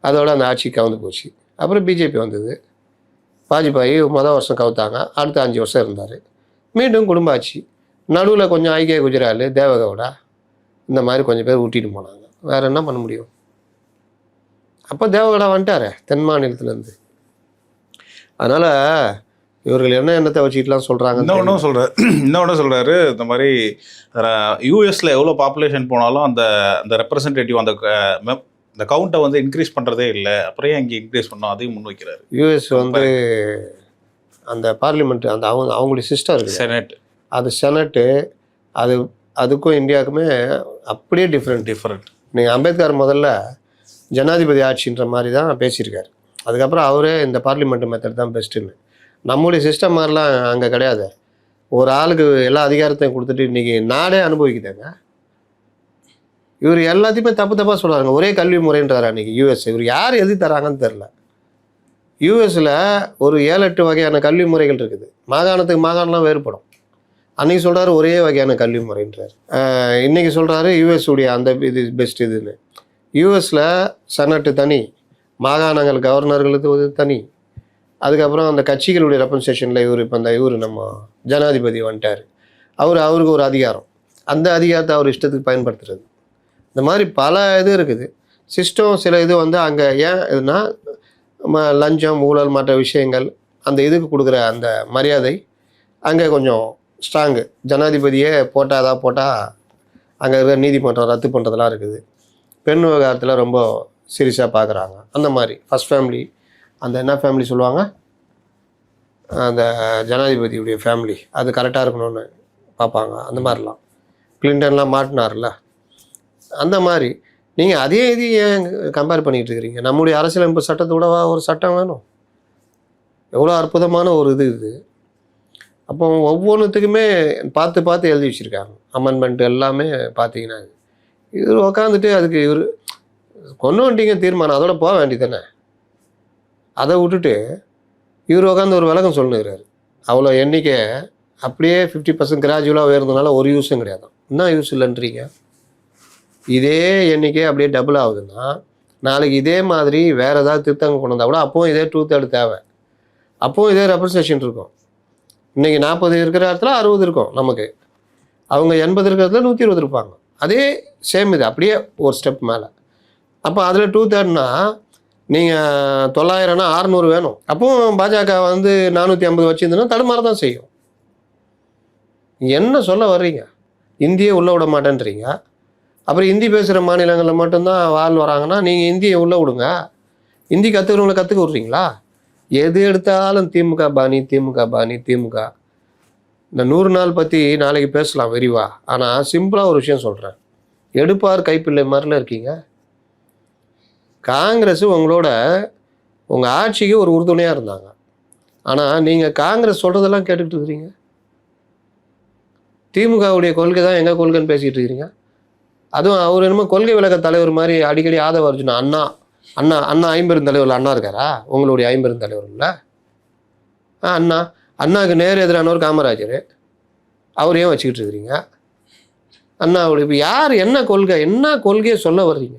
அதோட அந்த ஆட்சி கவுந்து போச்சு. அப்புறம் பிஜேபி வந்தது, வாஜ்பாய் மொதல் வருஷம் கவுத்தாங்க, அடுத்த 5 வருஷம் இருந்தார், மீண்டும் குடும்ப ஆட்சி. நடுவில் கொஞ்சம் ஐக்கிய குஜரால், தேவகவுடா இந்த மாதிரி கொஞ்சம் பேர் ஊட்டிட்டு போனாங்க. வேறு என்ன பண்ண முடியும்? அப்போ தேவகவுடா வந்துட்டார் தென் மாநிலத்துலேருந்து. அதனால் இவர்கள் என்ன எண்ணத்தை வச்சுக்கிட்டுலாம் சொல்கிறாங்க. இன்னொன்றும் சொல்கிறாரு, இந்த மாதிரி யூஎஸில் எவ்வளோ பாப்புலேஷன் போனாலும் அந்த ரெப்ரசன்டேட்டிவ் அந்த கவுண்ட்டை வந்து இன்க்ரீஸ் பண்ணுறதே இல்லை, அப்புறம் இங்கே இன்க்ரீஸ் பண்ணோம் அதையும் முன் வைக்கிறாரு. யூஎஸ் வந்து அந்த பார்லிமெண்ட், அந்த அவங்களுடைய சிஸ்டம் இருக்குது செனட், அது செனட்டு, அதுக்கும் இந்தியாவுக்குமே அப்படியே டிஃப்ரெண்ட். நீங்கள் அம்பேத்கர் முதல்ல ஜனாதிபதி ஆட்சின்ற மாதிரி தான் பேசியிருக்காரு. அதுக்கப்புறம் அவரே இந்த பார்லிமெண்ட் மெத்தட் தான் பெஸ்ட்டுன்னு. நம்முடைய சிஸ்டம் மாதிரிலாம் அங்கே கிடையாது. ஒரு ஆளுக்கு எல்லா அதிகாரத்தையும் கொடுத்துட்டு இன்றைக்கி நாடே அனுபவிக்குதுங்க. இவர் எல்லாத்தையுமே தப்பாக சொல்கிறாங்க. ஒரே கல்வி முறைன்றார் அன்றைக்கி யூஎஸ். இவர் யார் எது தராங்கன்னு தெரில. யூஎஸில் ஒரு 7-8 வகையான கல்வி முறைகள் இருக்குது. மாகாணத்துக்கு மாகாணம்லாம் வேறுபடும். அன்றைக்கி சொல்கிறாரு ஒரே வகையான கல்வி முறைன்றார். இன்றைக்கி சொல்கிறாரு யூஎஸ் உடைய அந்த இது பெஸ்ட் இதுன்னு. யூஎஸில் செனட்டு தனி, மாகாணங்கள் கவர்னர்களுக்கு தனி, அதுக்கப்புறம் அந்த கட்சிகளுடைய ரெப்ரசன்டேஷனில் இவர் நம்ம ஜனாதிபதி வந்துட்டார். அவருக்கு ஒரு அதிகாரம், அந்த அதிகாரத்தை அவர் இஷ்டத்துக்கு பயன்படுத்துறது. இந்த மாதிரி பல இது இருக்குது சிஸ்டம். சில இது வந்து அங்கே ஏன் இதுனா லஞ்சம், ஊழல், மற்ற விஷயங்கள், அந்த இதுக்கு கொடுக்குற அந்த மரியாதை அங்கே கொஞ்சம் ஸ்ட்ராங்கு. ஜனாதிபதியே போட்டால் அங்கே இருக்கிற நீதிமன்றம் ரத்து பண்ணுறதெல்லாம் இருக்குது. பெண் விவகாரத்தில் ரொம்ப சீரியஸாக பார்க்குறாங்க. அந்த மாதிரி ஃபர்ஸ்ட் ஃபேமிலி, அந்த என்ன ஃபேமிலி சொல்லுவாங்க, அந்த ஜனாதிபதியுடைய ஃபேமிலி, அது கரெக்டாக இருக்கணும்னு பார்ப்பாங்க. அந்த மாதிரிலாம் கிளின்டன்லாம் மாட்டினார்ல, அந்த மாதிரி நீங்கள் அதே இது ஏன் கம்பேர் பண்ணிகிட்டு இருக்கிறீங்க? நம்முடைய அரசியலமைப்பு சட்டத்தோட ஒரு சட்டம் வேணும். எவ்வளோ அற்புதமான ஒரு இது. அப்போ ஒவ்வொன்றுத்துக்குமே பார்த்து எழுதி வச்சுருக்காங்க. அமெண்ட்மெண்ட் எல்லாமே பார்த்தீங்கன்னா இவர் உக்காந்துட்டு அதுக்கு இவர் கொண்டு வந்துட்டீங்க தீர்மானம், அதோட போக வேண்டியதானே. அதை விட்டுட்டு இவர் உட்காந்து ஒரு விளக்கம் சொல்லுங்கிறாரு. அவ்வளோ எண்ணிக்கை அப்படியே 50% கிராஜுவலாக உயர்ந்ததுனால ஒரு யூஸும் கிடையாது. என்ன யூஸ் இல்லைன்றீங்க? இதே எண்ணிக்கை அப்படியே டபுள் ஆகுதுன்னா நாளைக்கு இதே மாதிரி வேறு ஏதாவது திருத்தங்க கொண்டு வந்தால் கூட அப்போவும் இதே 2/3 தேவை, அப்போவும் இதே ரெப்ரசன்டேஷன் இருக்கும். இன்றைக்கி 40 இருக்கிற இடத்துல 60 இருக்கும் நமக்கு. அவங்க 80 இருக்கிற இடத்துல 120 இருப்பாங்க. அதே சேம் இது அப்படியே ஒரு ஸ்டெப் மேலே. அப்போ அதில் 2/3னா நீங்கள் 900னா 600 வேணும். அப்போவும் பாஜக வந்து 450 வச்சுருந்தோன்னா தடுமாற தான் செய்யும். என்ன சொல்ல வர்றீங்க? இந்தியை உள்ளே விட மாட்டேன்றீங்க. அப்புறம் ஹிந்தி பேசுகிற மாநிலங்களில் மட்டும்தான் வாழ் வராங்கன்னா நீங்கள் இந்தியை உள்ளே விடுங்க. ஹிந்தி கற்றுக்கிறவங்களை கற்றுக்க விட்றீங்களா? எது எடுத்தாலும் திமுக பாணி, திமுக பாணி, திமுக. இந்த 100 நாள் பற்றி நாளைக்கு பேசலாம் விரிவா. ஆனால் சிம்பிளாக ஒரு விஷயம் சொல்கிறேன். எடுப்பார் கைப்பிள்ளை மாதிரிலாம் இருக்கீங்க. காங்கிரஸ் உங்களோட உங்கள் ஆட்சிக்கு ஒரு உறுதுணையாக இருந்தாங்க. ஆனால் நீங்கள் காங்கிரஸ் சொல்கிறதெல்லாம் கேட்டுக்கிட்டு இருக்கிறீங்க. திமுகவுடைய கொள்கை தான் எங்கள் கொள்கைன்னு பேசிகிட்டு இருக்கிறீங்க. அதுவும் அவர் என்னமோ கொள்கை விளக்க தலைவர் மாதிரி அடிக்கடி ஆதவ அர்ஜுனா அண்ணா அண்ணா அண்ணா ஐம்பெருந்தலைவரில் அண்ணா இருக்காரா? உங்களுடைய ஐம்பெருந்தலைவர் இல்லை? அண்ணா அண்ணாவுக்கு நேர் எதிரானவர் காமராஜர். அவரையும் வச்சுக்கிட்டு இருக்கிறீங்க. அண்ணாவுடைய இப்போ யார் என்ன கொள்கையை சொல்ல வர்றீங்க?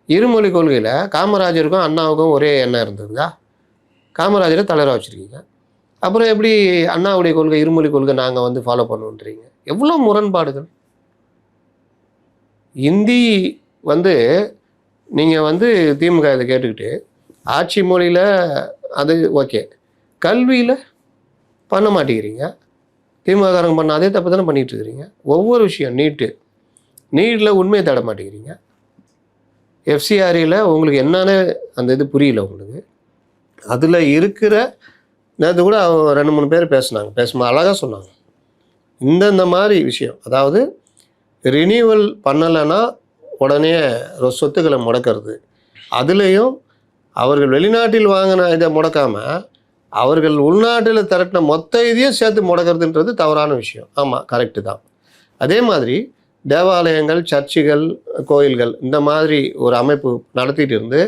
இருமொழி கொள்கையில் காமராஜருக்கும் அண்ணாவுக்கும் ஒரே எண்ணம் இருந்ததுதா? காமராஜரை தலைவராக வச்சுருக்கீங்க. அப்புறம் எப்படி அண்ணாவுடைய கொள்கை இருமொழி கொள்கை நாங்கள் வந்து ஃபாலோ பண்ணுன்றீங்க? எவ்வளோ முரண்பாடுகள். இந்தி வந்து நீங்கள் வந்து திமுக இதை கேட்டுக்கிட்டு ஆட்சி மொழியில் அது ஓகே, கல்வியில் பண்ண மாட்டேங்கிறீங்க. திமுககாரங்க பண்ண அதே தப்பு தானே பண்ணிகிட்டு இருக்கிறீங்க. ஒவ்வொரு விஷயம் நீட்டில் உண்மையை தேட மாட்டேங்கிறீங்க. எஃப்சிஆரியில் உங்களுக்கு என்னன்னு அந்த இது புரியல உங்களுக்கு. அதில் இருக்கிற நேற்று கூட 2-3 பேர் பேசும்போது அழகாக சொன்னாங்க. இந்த மாதிரி விஷயம், அதாவது ரினியூவல் பண்ணலைன்னா உடனே சொத்துக்களை முடக்கிறது. அதுலேயும் அவர்கள் வெளிநாட்டில் வாங்கின இதை முடக்காமல் அவர்கள் உள்நாட்டில் திரட்டின மொத்த இதையும் சேர்த்து முடக்கிறதுன்றது தவறான விஷயம். ஆமாம், கரெக்டு தான். அதே மாதிரி தேவாலயங்கள், சர்ச்சுகள், கோயில்கள் இந்த மாதிரி ஒரு அமைப்பு நடத்திட்டு இருந்து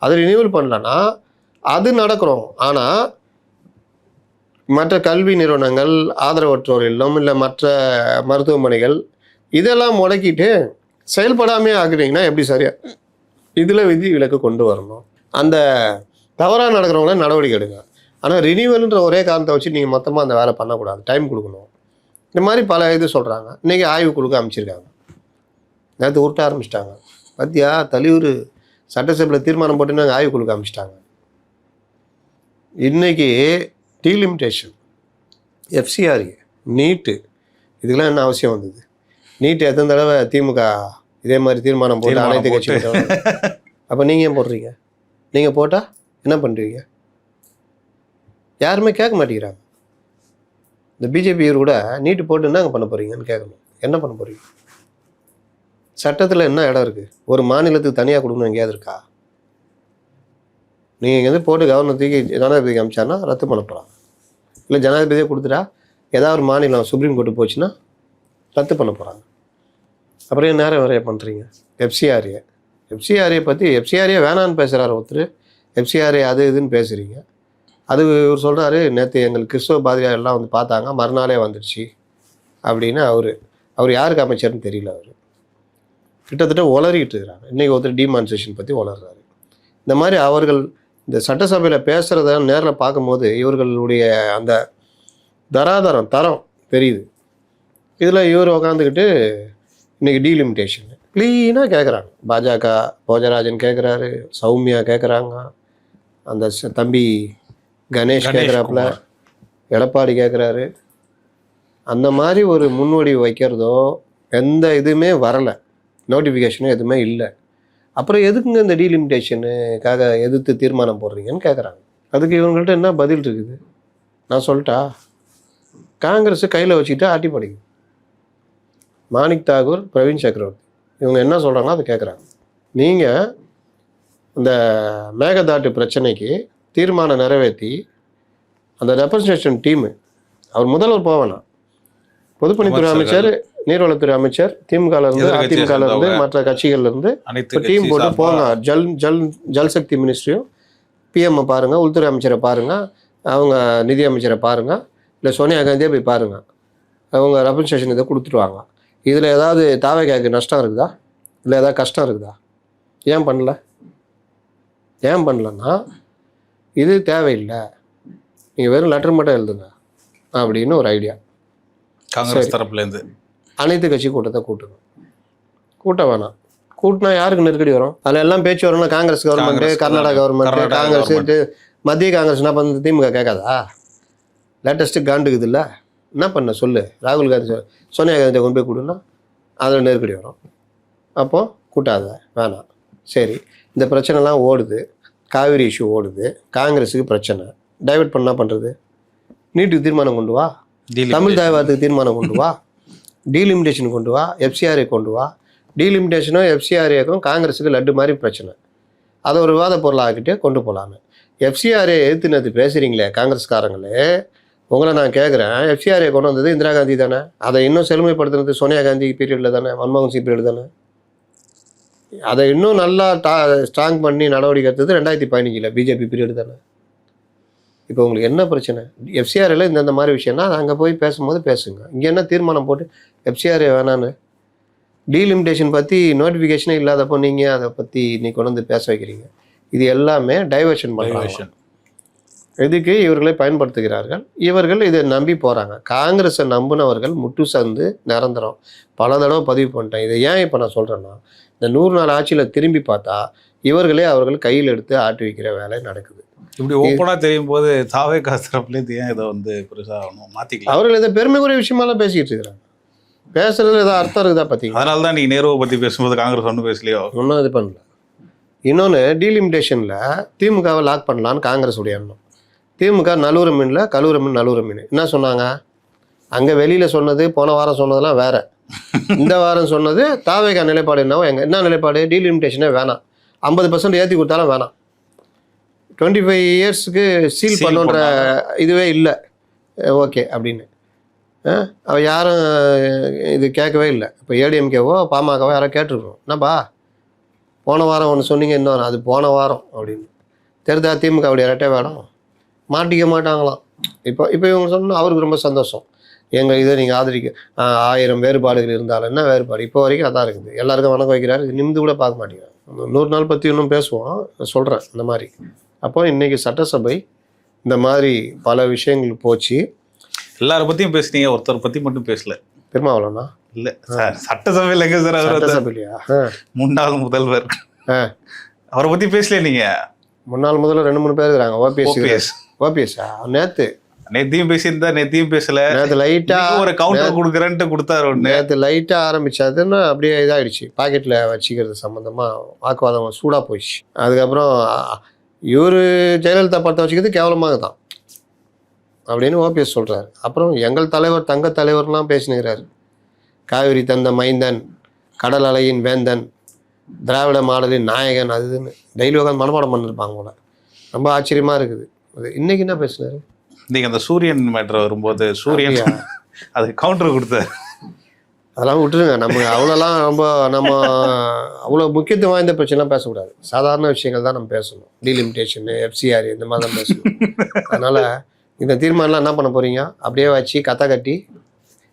அது ரினியூவல் பண்ணலன்னா அது நடக்கிறோம். ஆனால் மற்ற கல்வி நிறுவனங்கள், ஆதரவற்றோர் இல்லம், இல்லை மற்ற மருத்துவமனைகள் இதெல்லாம் முடக்கிட்டு செயல்படாமே ஆக்குறீங்கன்னா எப்படி சரியா? இதில் விதி விலக்கு கொண்டு வரணும். அந்த தவறாக நடக்கிறவங்கள நடவடிக்கை எடுங்க. ஆனால் ரினியூவல்ன்ற ஒரே காரணத்தை வச்சு நீங்கள் மொத்தமாக அந்த வேலை பண்ணக்கூடாது. டைம் கொடுக்கணும். இந்த மாதிரி பல இது சொல்கிறாங்க. இன்றைக்கி ஆய்வுக்குழுக்கு அமைச்சிருக்காங்க. நேற்று உருட்ட ஆரம்பிச்சிட்டாங்க. பத்தியா தலைவர் சட்டசபையில் தீர்மானம் போட்டு நாங்கள் ஆய்வுக்குழுக்கு அமைச்சிட்டாங்க. இன்றைக்கி டீலிமிட்டேஷன், எஃப்சிஆர்ஏ, நீட்டு, இதுக்கெல்லாம் என்ன அவசியம் வந்தது? நீட்டு எத்தனை தடவை திமுக இதே மாதிரி தீர்மானம் போட்டு அனைத்து கட்சியும். அப்போ நீங்கள் ஏன் போடுறீங்க? நீங்கள் போட்டால் என்ன பண்ணுறீங்க? யாருமே கேட்க மாட்டேங்கிறாங்க. இந்த பிஜேபி கூட நீட்டு போட்டு என்னங்க பண்ண போகிறீங்கன்னு கேட்கணும். என்ன பண்ண போகிறீங்க? சட்டத்தில் என்ன இடம் இருக்குது? ஒரு மாநிலத்துக்கு தனியாக கொடுக்கணும் எங்கேயாவது இருக்கா? நீங்கள் இங்கேருந்து போட்டு கவர்னருக்கு ஜனாதிபதிக்கு அமிச்சார்னா ரத்து பண்ண போகிறாங்க. இல்லை ஜனாதிபதியே கொடுத்துட்டா ஏதாவது ஒரு மாநிலம் சுப்ரீம் கோர்ட்டு போச்சுன்னா ரத்து பண்ண போகிறாங்க. அப்புறம் ஏன் நேரம் வரைய பண்ணுறீங்க? எஃப்சிஆர்ஏ பற்றி எஃப்சிஆர்ஏ வேணான்னு பேசுகிறாரு ஒருத்தர். எஃப்சிஆர்ஏ அது இதுன்னு பேசுகிறீங்க. அது இவர் சொல்கிறாரு, நேற்று எங்களுக்கு கிறிஸ்தவ பாதிரியார் எல்லாம் வந்து பார்த்தாங்க, மறுநாளே வந்துடுச்சு அப்படின்னு. அவர் யாருக்கு அமைச்சர்னு தெரியல. அவர் கிட்டத்தட்ட உளறிக்கிட்டு இருக்கிறாங்க. இன்றைக்கி ஒருத்தர் டிமானிசேஷன் பற்றி உளர்றாரு. இந்த மாதிரி அவர்கள் இந்த சட்டசபையில் பேசுகிறத நேரில் பார்க்கும்போது இவர்களுடைய அந்த தரம் தெரியுது. இதில் இவர் உக்காந்துக்கிட்டு இன்றைக்கி டீலிமிட்டேஷன் க்ளீனாக கேட்குறாங்க. பாஜக போஜராஜன் கேட்குறாரு, சௌமியா கேட்குறாங்க, அந்த தம்பி கணேஷ் கேட்குறாப்புல, எடப்பாடி கேட்குறாரு. அந்த மாதிரி ஒரு முன்வடிவு வைக்கிறதோ எந்த இதுவுமே வரலை, நோட்டிஃபிகேஷனும் எதுவுமே இல்லை. அப்புறம் எதுக்குங்க இந்த டீலிமிட்டேஷனுக்காக எதிர்த்து தீர்மானம் போடுறீங்கன்னு கேட்குறாங்க. அதுக்கு இவங்கள்ட்ட என்ன பதில் இருக்குது நான் சொல்லிட்டா? காங்கிரஸ் கையில் வச்சுக்கிட்டு ஆட்டி படிக்கும். மாணிக் தாகூர், பிரவீன் சக்கரவர்த்தி இவங்க என்ன சொல்கிறாங்களோ அதை கேட்குறாங்க. நீங்கள் இந்த மேகதாட்டு பிரச்சனைக்கு தீர்மானம் நிறைவேற்றி அந்த ரெப்ரசன்டேஷன் டீமு, அவர் முதல்வர் போவேனா, பொதுப்பணித்துறை அமைச்சர், நீர்வளத்துறை அமைச்சர், திமுகலேருந்து, அதிமுகலேருந்து, மற்ற கட்சிகள்லேருந்து டீம் போட்டு போங்க. ஜல்சக்தி மினிஸ்ட்ரியும் பிஎம்ஐ பாருங்கள், உள்துறை அமைச்சரை பாருங்கள், அவங்க நிதி அமைச்சரை பாருங்கள், இல்லை சோனியா காந்தியை போய் பாருங்கள். அவங்க ரெப்ரசன்டேஷன் இதை கொடுத்துருவாங்க. இதில் ஏதாவது தாவேக்காக்கு நஷ்டம் இருக்குதா, இல்லை ஏதாவது கஷ்டம் இருக்குதா? ஏன் பண்ணலன்னா இது தேவையில்லை. நீங்கள் வெறும் லெட்டர் மட்டும் எழுதுங்க அப்படின்னு ஒரு ஐடியா. காங்கிரஸ் தரப்புலேருந்து அனைத்து கட்சி கூட்டத்தை கூட்டுங்க. கூட்ட வேணாம். கூட்டினா யாருக்கு நெருக்கடி வரும்? அதில் எல்லாம் பேச்சு வரும்னா காங்கிரஸ் கவர்மெண்ட்டு, கர்நாடகா கவர்மெண்ட்டு, காங்கிரஸ், மத்திய காங்கிரஸ் என்ன பண்ணு திமுக கேட்காதா? லேட்டஸ்ட்டு காண்டுக்குது இல்லை, என்ன பண்ண சொல்லு. ராகுல் காந்தி சோனியா காந்தியை கொண்டு போய் கூடுனா அதில் நெருக்கடி வரும். அப்போது கூட்டாத வேணாம். சரி, இந்த பிரச்சனைலாம் ஓடுது, காவிரி இஷ்யூ ஓடுது, காங்கிரஸுக்கு பிரச்சனை, டைவெர்ட் பண்ணா பண்ணுறது. நீட்டுக்கு தீர்மானம் கொண்டு வா, தமிழ் தாய்வாரத்துக்கு தீர்மானம் கொண்டு வா, டீலிமிட்டேஷன் கொண்டு வா, எஃப்சிஆர்ஏ கொண்டு வா. டீலிமிட்டேஷனும் எஃப்சிஆர்ஏக்கும் காங்கிரஸுக்கு லட்டு மாதிரி பிரச்சனை. அதை ஒரு விவாத பொருளாகிட்டே கொண்டு போகலான்னு. எஃப்சிஆர்ஏ எதிர்த்து பேசுகிறீங்களே காங்கிரஸ்காரங்களே, உங்களை நான் கேட்குறேன், எஃப்சிஆர்ஏ கொண்டு வந்தது இந்திரா காந்தி தானே? அதை இன்னும் செழுமைப்படுத்துனது சோனியா காந்தி பீரியடில் தானே, மன்மோகன் சிங் பீரியட் தானே? அதை இன்னும் நல்லா ஸ்ட்ராங் பண்ணி நடவடிக்கை எடுத்தது 2015 பிஜேபி பீரியடு தானே? இப்போ உங்களுக்கு என்ன பிரச்சனை? எஃப்சிஆர்ஏல இந்த மாதிரி விஷயம்னா அங்கே போய் பேசும்போது பேசுங்க. இங்கே என்ன தீர்மானம் போட்டு எஃப்சிஆர்ஏ வேணான்னு, டீலிமிட்டேஷன் பற்றி நோட்டிஃபிகேஷனே இல்லாதப்போ நீங்கள் அதை பற்றி இன்னைக்கு கொண்டு வந்து பேச வைக்கிறீங்க. இது எல்லாமே டைவர்ஷன் பண்ணுறாங்க. இதுக்கு இவர்களை பயன்படுத்துகிறார்கள். இவர்கள் இதை நம்பி போகிறாங்க. காங்கிரஸை நம்பினவர்கள் முட்டு சந்து நிரந்தரம். பல தடவை பதிவு பண்ணிட்டேன். இதை ஏன் இப்போ நான் சொல்கிறேன்னா, இந்த 100 நாள் ஆட்சியில் திரும்பி பார்த்தா இவர்களே அவர்கள் கையில் எடுத்து ஆட்டி வைக்கிற வேலை நடக்குது. இப்படி ஓப்பனாக தெரியும் போது தாவே காசுலேருந்து ஏன் இதை வந்து பெருசாக மாற்றிக்கலாம்? அவர்கள் இதை பெருமைக்குரிய விஷயமாலாம் பேசிக்கிட்டு இருக்கிறாங்க. பேசுறது ஏதாவது அர்த்தம் இருக்குதா பார்த்தீங்க? அதனால தான் நீங்கள் நேருவை பற்றி பேசும்போது காங்கிரஸ் ஒன்றும் பேசலையோ? ஒன்றும் இது பண்ணல. இன்னொன்று, டீலிமிட்டேஷனில் திமுகவை லாக் பண்ணலான்னு காங்கிரஸ் உடைய எண்ணம். திமுக நலுவர மீனில் கழுவுற மீன் நலுவர மீன் என்ன சொன்னாங்க? அங்கே வெளியில் சொன்னது, போன வாரம் சொன்னதெல்லாம் வேற. இந்த வாரம் சொன்னது தாவேகா நிலைப்பாடு என்னவோ, என்ன நிலைப்பாடு? டீலிமிட்டேஷனே வேணாம், 50% ஏற்றி கொடுத்தாலும் வேணாம், 25 இயர்ஸுக்கு சீல் பண்ணுன்ற இதுவே இல்லை, ஓகே அப்படின்னு. அவ யாரும் இது கேட்கவே இல்லை. இப்போ ஏடிஎம்கேவோ பாமகவோ யாரோ கேட்டிருக்கணும், என்னப்பா போன வாரம் ஒன்று சொன்னீங்க, இன்னொரு அது போன வாரம் அப்படின்னு. தெரிதா திமுக அப்படி இரட்டை வேடம்? மாட்டிக்க மாட்டாங்களாம். இப்போ இவங்க சொன்னால் அவருக்கு ரொம்ப சந்தோஷம். எங்கள் இதை நீங்கள் ஆதரிக்க 1000 வேறுபாடுகள் இருந்தாலும் என்ன வேறுபாடு? இப்போ வரைக்கும் அதான் இருக்குது. எல்லாருக்கும் வணக்கம் வைக்கிறாரு, நிமிந்து கூட பார்க்க மாட்டேங்கிறாங்க. 100 நாள் பற்றி இன்னும் பேசுவோம், சொல்கிறேன் இந்த மாதிரி. அப்போ இன்றைக்கி சட்டசபை இந்த மாதிரி பல விஷயங்கள் போச்சு. எல்லாரை பற்றியும் பேசுனீங்க, ஒருத்தர் பற்றி மட்டும் பேசல. திருமாவளவனா? இல்லை சார், சட்டசபையில் எங்கே சார்? சட்டசபையிலையா? முன்னாள் முதல்வர் அவரை பற்றி பேசல நீங்கள்? முன்னாள் முதல்வர் 2-3 பேர் இருக்கிறாங்க. ஓபிஎஸ்ஸா? நேத்தையும் பேசியிருந்தா, நேத்தையும் பேசல. நேற்று லைட்டாக ஒரு கவுண்டர் கொடுக்குறேன்ட்டு கொடுத்தாரு ஒன்று. நேற்று லைட்டாக ஆரம்பிச்சாதுன்னு அப்படியே இதாகிடுச்சு. பாக்கெட்டில் வச்சுக்கிறது சம்மந்தமாக வாக்குவாதம் சூடாக போயிடுச்சு. அதுக்கப்புறம் இவர் ஜெயலலிதா படத்தை வச்சுக்கிறது கேவலமாக தான் அப்படின்னு ஓபிஎஸ் சொல்கிறாரு. அப்புறம் எங்கள் தலைவர் தங்க தலைவர்லாம் பேசினுக்கிறாரு. காவிரி தந்த மைந்தன், கடல் அலையின் வேந்தன், திராவிட மாடலின் நாயகன், அதுன்னு டெய்லி உட்காந்து மனப்பாடம் பண்ணிருப்பாங்க போல. ரொம்ப ஆச்சரியமாக இருக்குது. அது இன்னைக்கு என்ன பேசுனாரு? நீங்கள் அந்த சூரியன் மேட்ரு வரும்போது சூரியன் அது கவுண்டர் கொடுத்தாரு. அதெல்லாம் விட்டுருங்க. நம்ம அவ்வளோலாம் நம்ம அவ்வளோ முக்கியத்துவம் வாய்ந்த பிரச்சனைலாம் பேசக்கூடாது. சாதாரண விஷயங்கள் தான் நம்ம பேசணும். டீலிமிட்டேஷனு, எஃப்சிஆர் இந்த மாதிரி தான் பேசணும். அதனால் இந்த தீர்மானம்லாம் என்ன பண்ண போகிறீங்க? அப்படியே வச்சு கதை கட்டி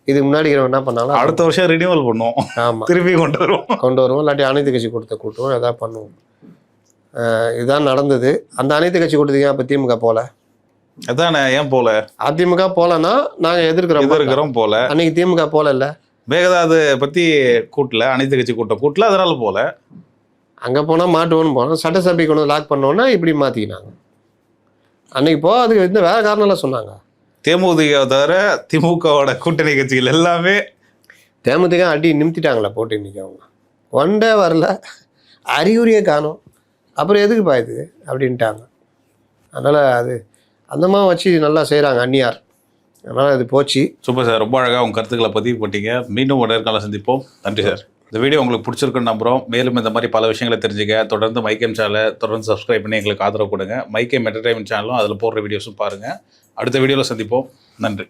இதுக்கு முன்னாடி என்ன பண்ணாலும் அடுத்த வருஷம் ரினியூவல் பண்ணுவோம். ஆமாம், திருப்பி கொண்டு வருவோம். இல்லாட்டி அனைத்து கட்சி கூட்டத்தை கூட்டுவோம், எதாவது பண்ணுவோம். இதுதான் நடந்தது. அந்த அனைத்து கட்சி கூட்டத்துக்கு அப்போ திமுக போகல. அதானே, ஏன் போல? அதிமுக போகலன்னா நாங்கள் எதிர்க்கிறோம் போல. அன்னைக்கு திமுக போகல. மேகதாது பற்றி கூட்டல, அனைத்து கட்சி கூட்டல, அதனால போல. அங்கே போனால் மாட்டுவோன்னு போனோம். சட்டசபை கொண்டு லாக் பண்ணோன்னா இப்படி மாற்றிக்கினாங்க. அன்னைக்கு அதுக்கு இந்த வேற காரணம்லாம் சொன்னாங்க. தேமுதிக தவிர திமுகவோட கூட்டணி கட்சிகள் எல்லாமே தேமுதிக அடி நிமித்திட்டாங்களா போட்டு. இன்னைக்கு அவங்க ஒன்டே வரல, அறிகுறியே காணும், அப்புறம் எதுக்கு பாயுது அப்படின்ட்டாங்க. அதனால் அது அந்தமாக வச்சு நல்லா செய்கிறாங்க அந்நியார். அதனால் அது போச்சு. சூப்பர் சார், ரொம்ப அழகாக உங்கள் கருத்துக்களை பதிவு பண்ணிட்டீங்க. மீண்டும் ஒரு நேர்காணல சந்திப்போம். நன்றி சார். இந்த வீடியோ உங்களுக்கு பிடிச்சிருக்குன்னு நம்புகிறோம். மேலும் இந்த மாதிரி பல விஷயங்களை தெரிஞ்சுக்க தொடர்ந்து மைக்கேம் சேனலை தொடர்ந்து சப்ஸ்கிரைப் பண்ணி எங்களுக்கு ஆதரவு கொடுங்க. மைக்கேம் என்டர்டைன்மெண்ட் சேனலும் அதில் போடுற வீடியோஸும் பாருங்கள். அடுத்த வீடியோவில் சந்திப்போம். நன்றி.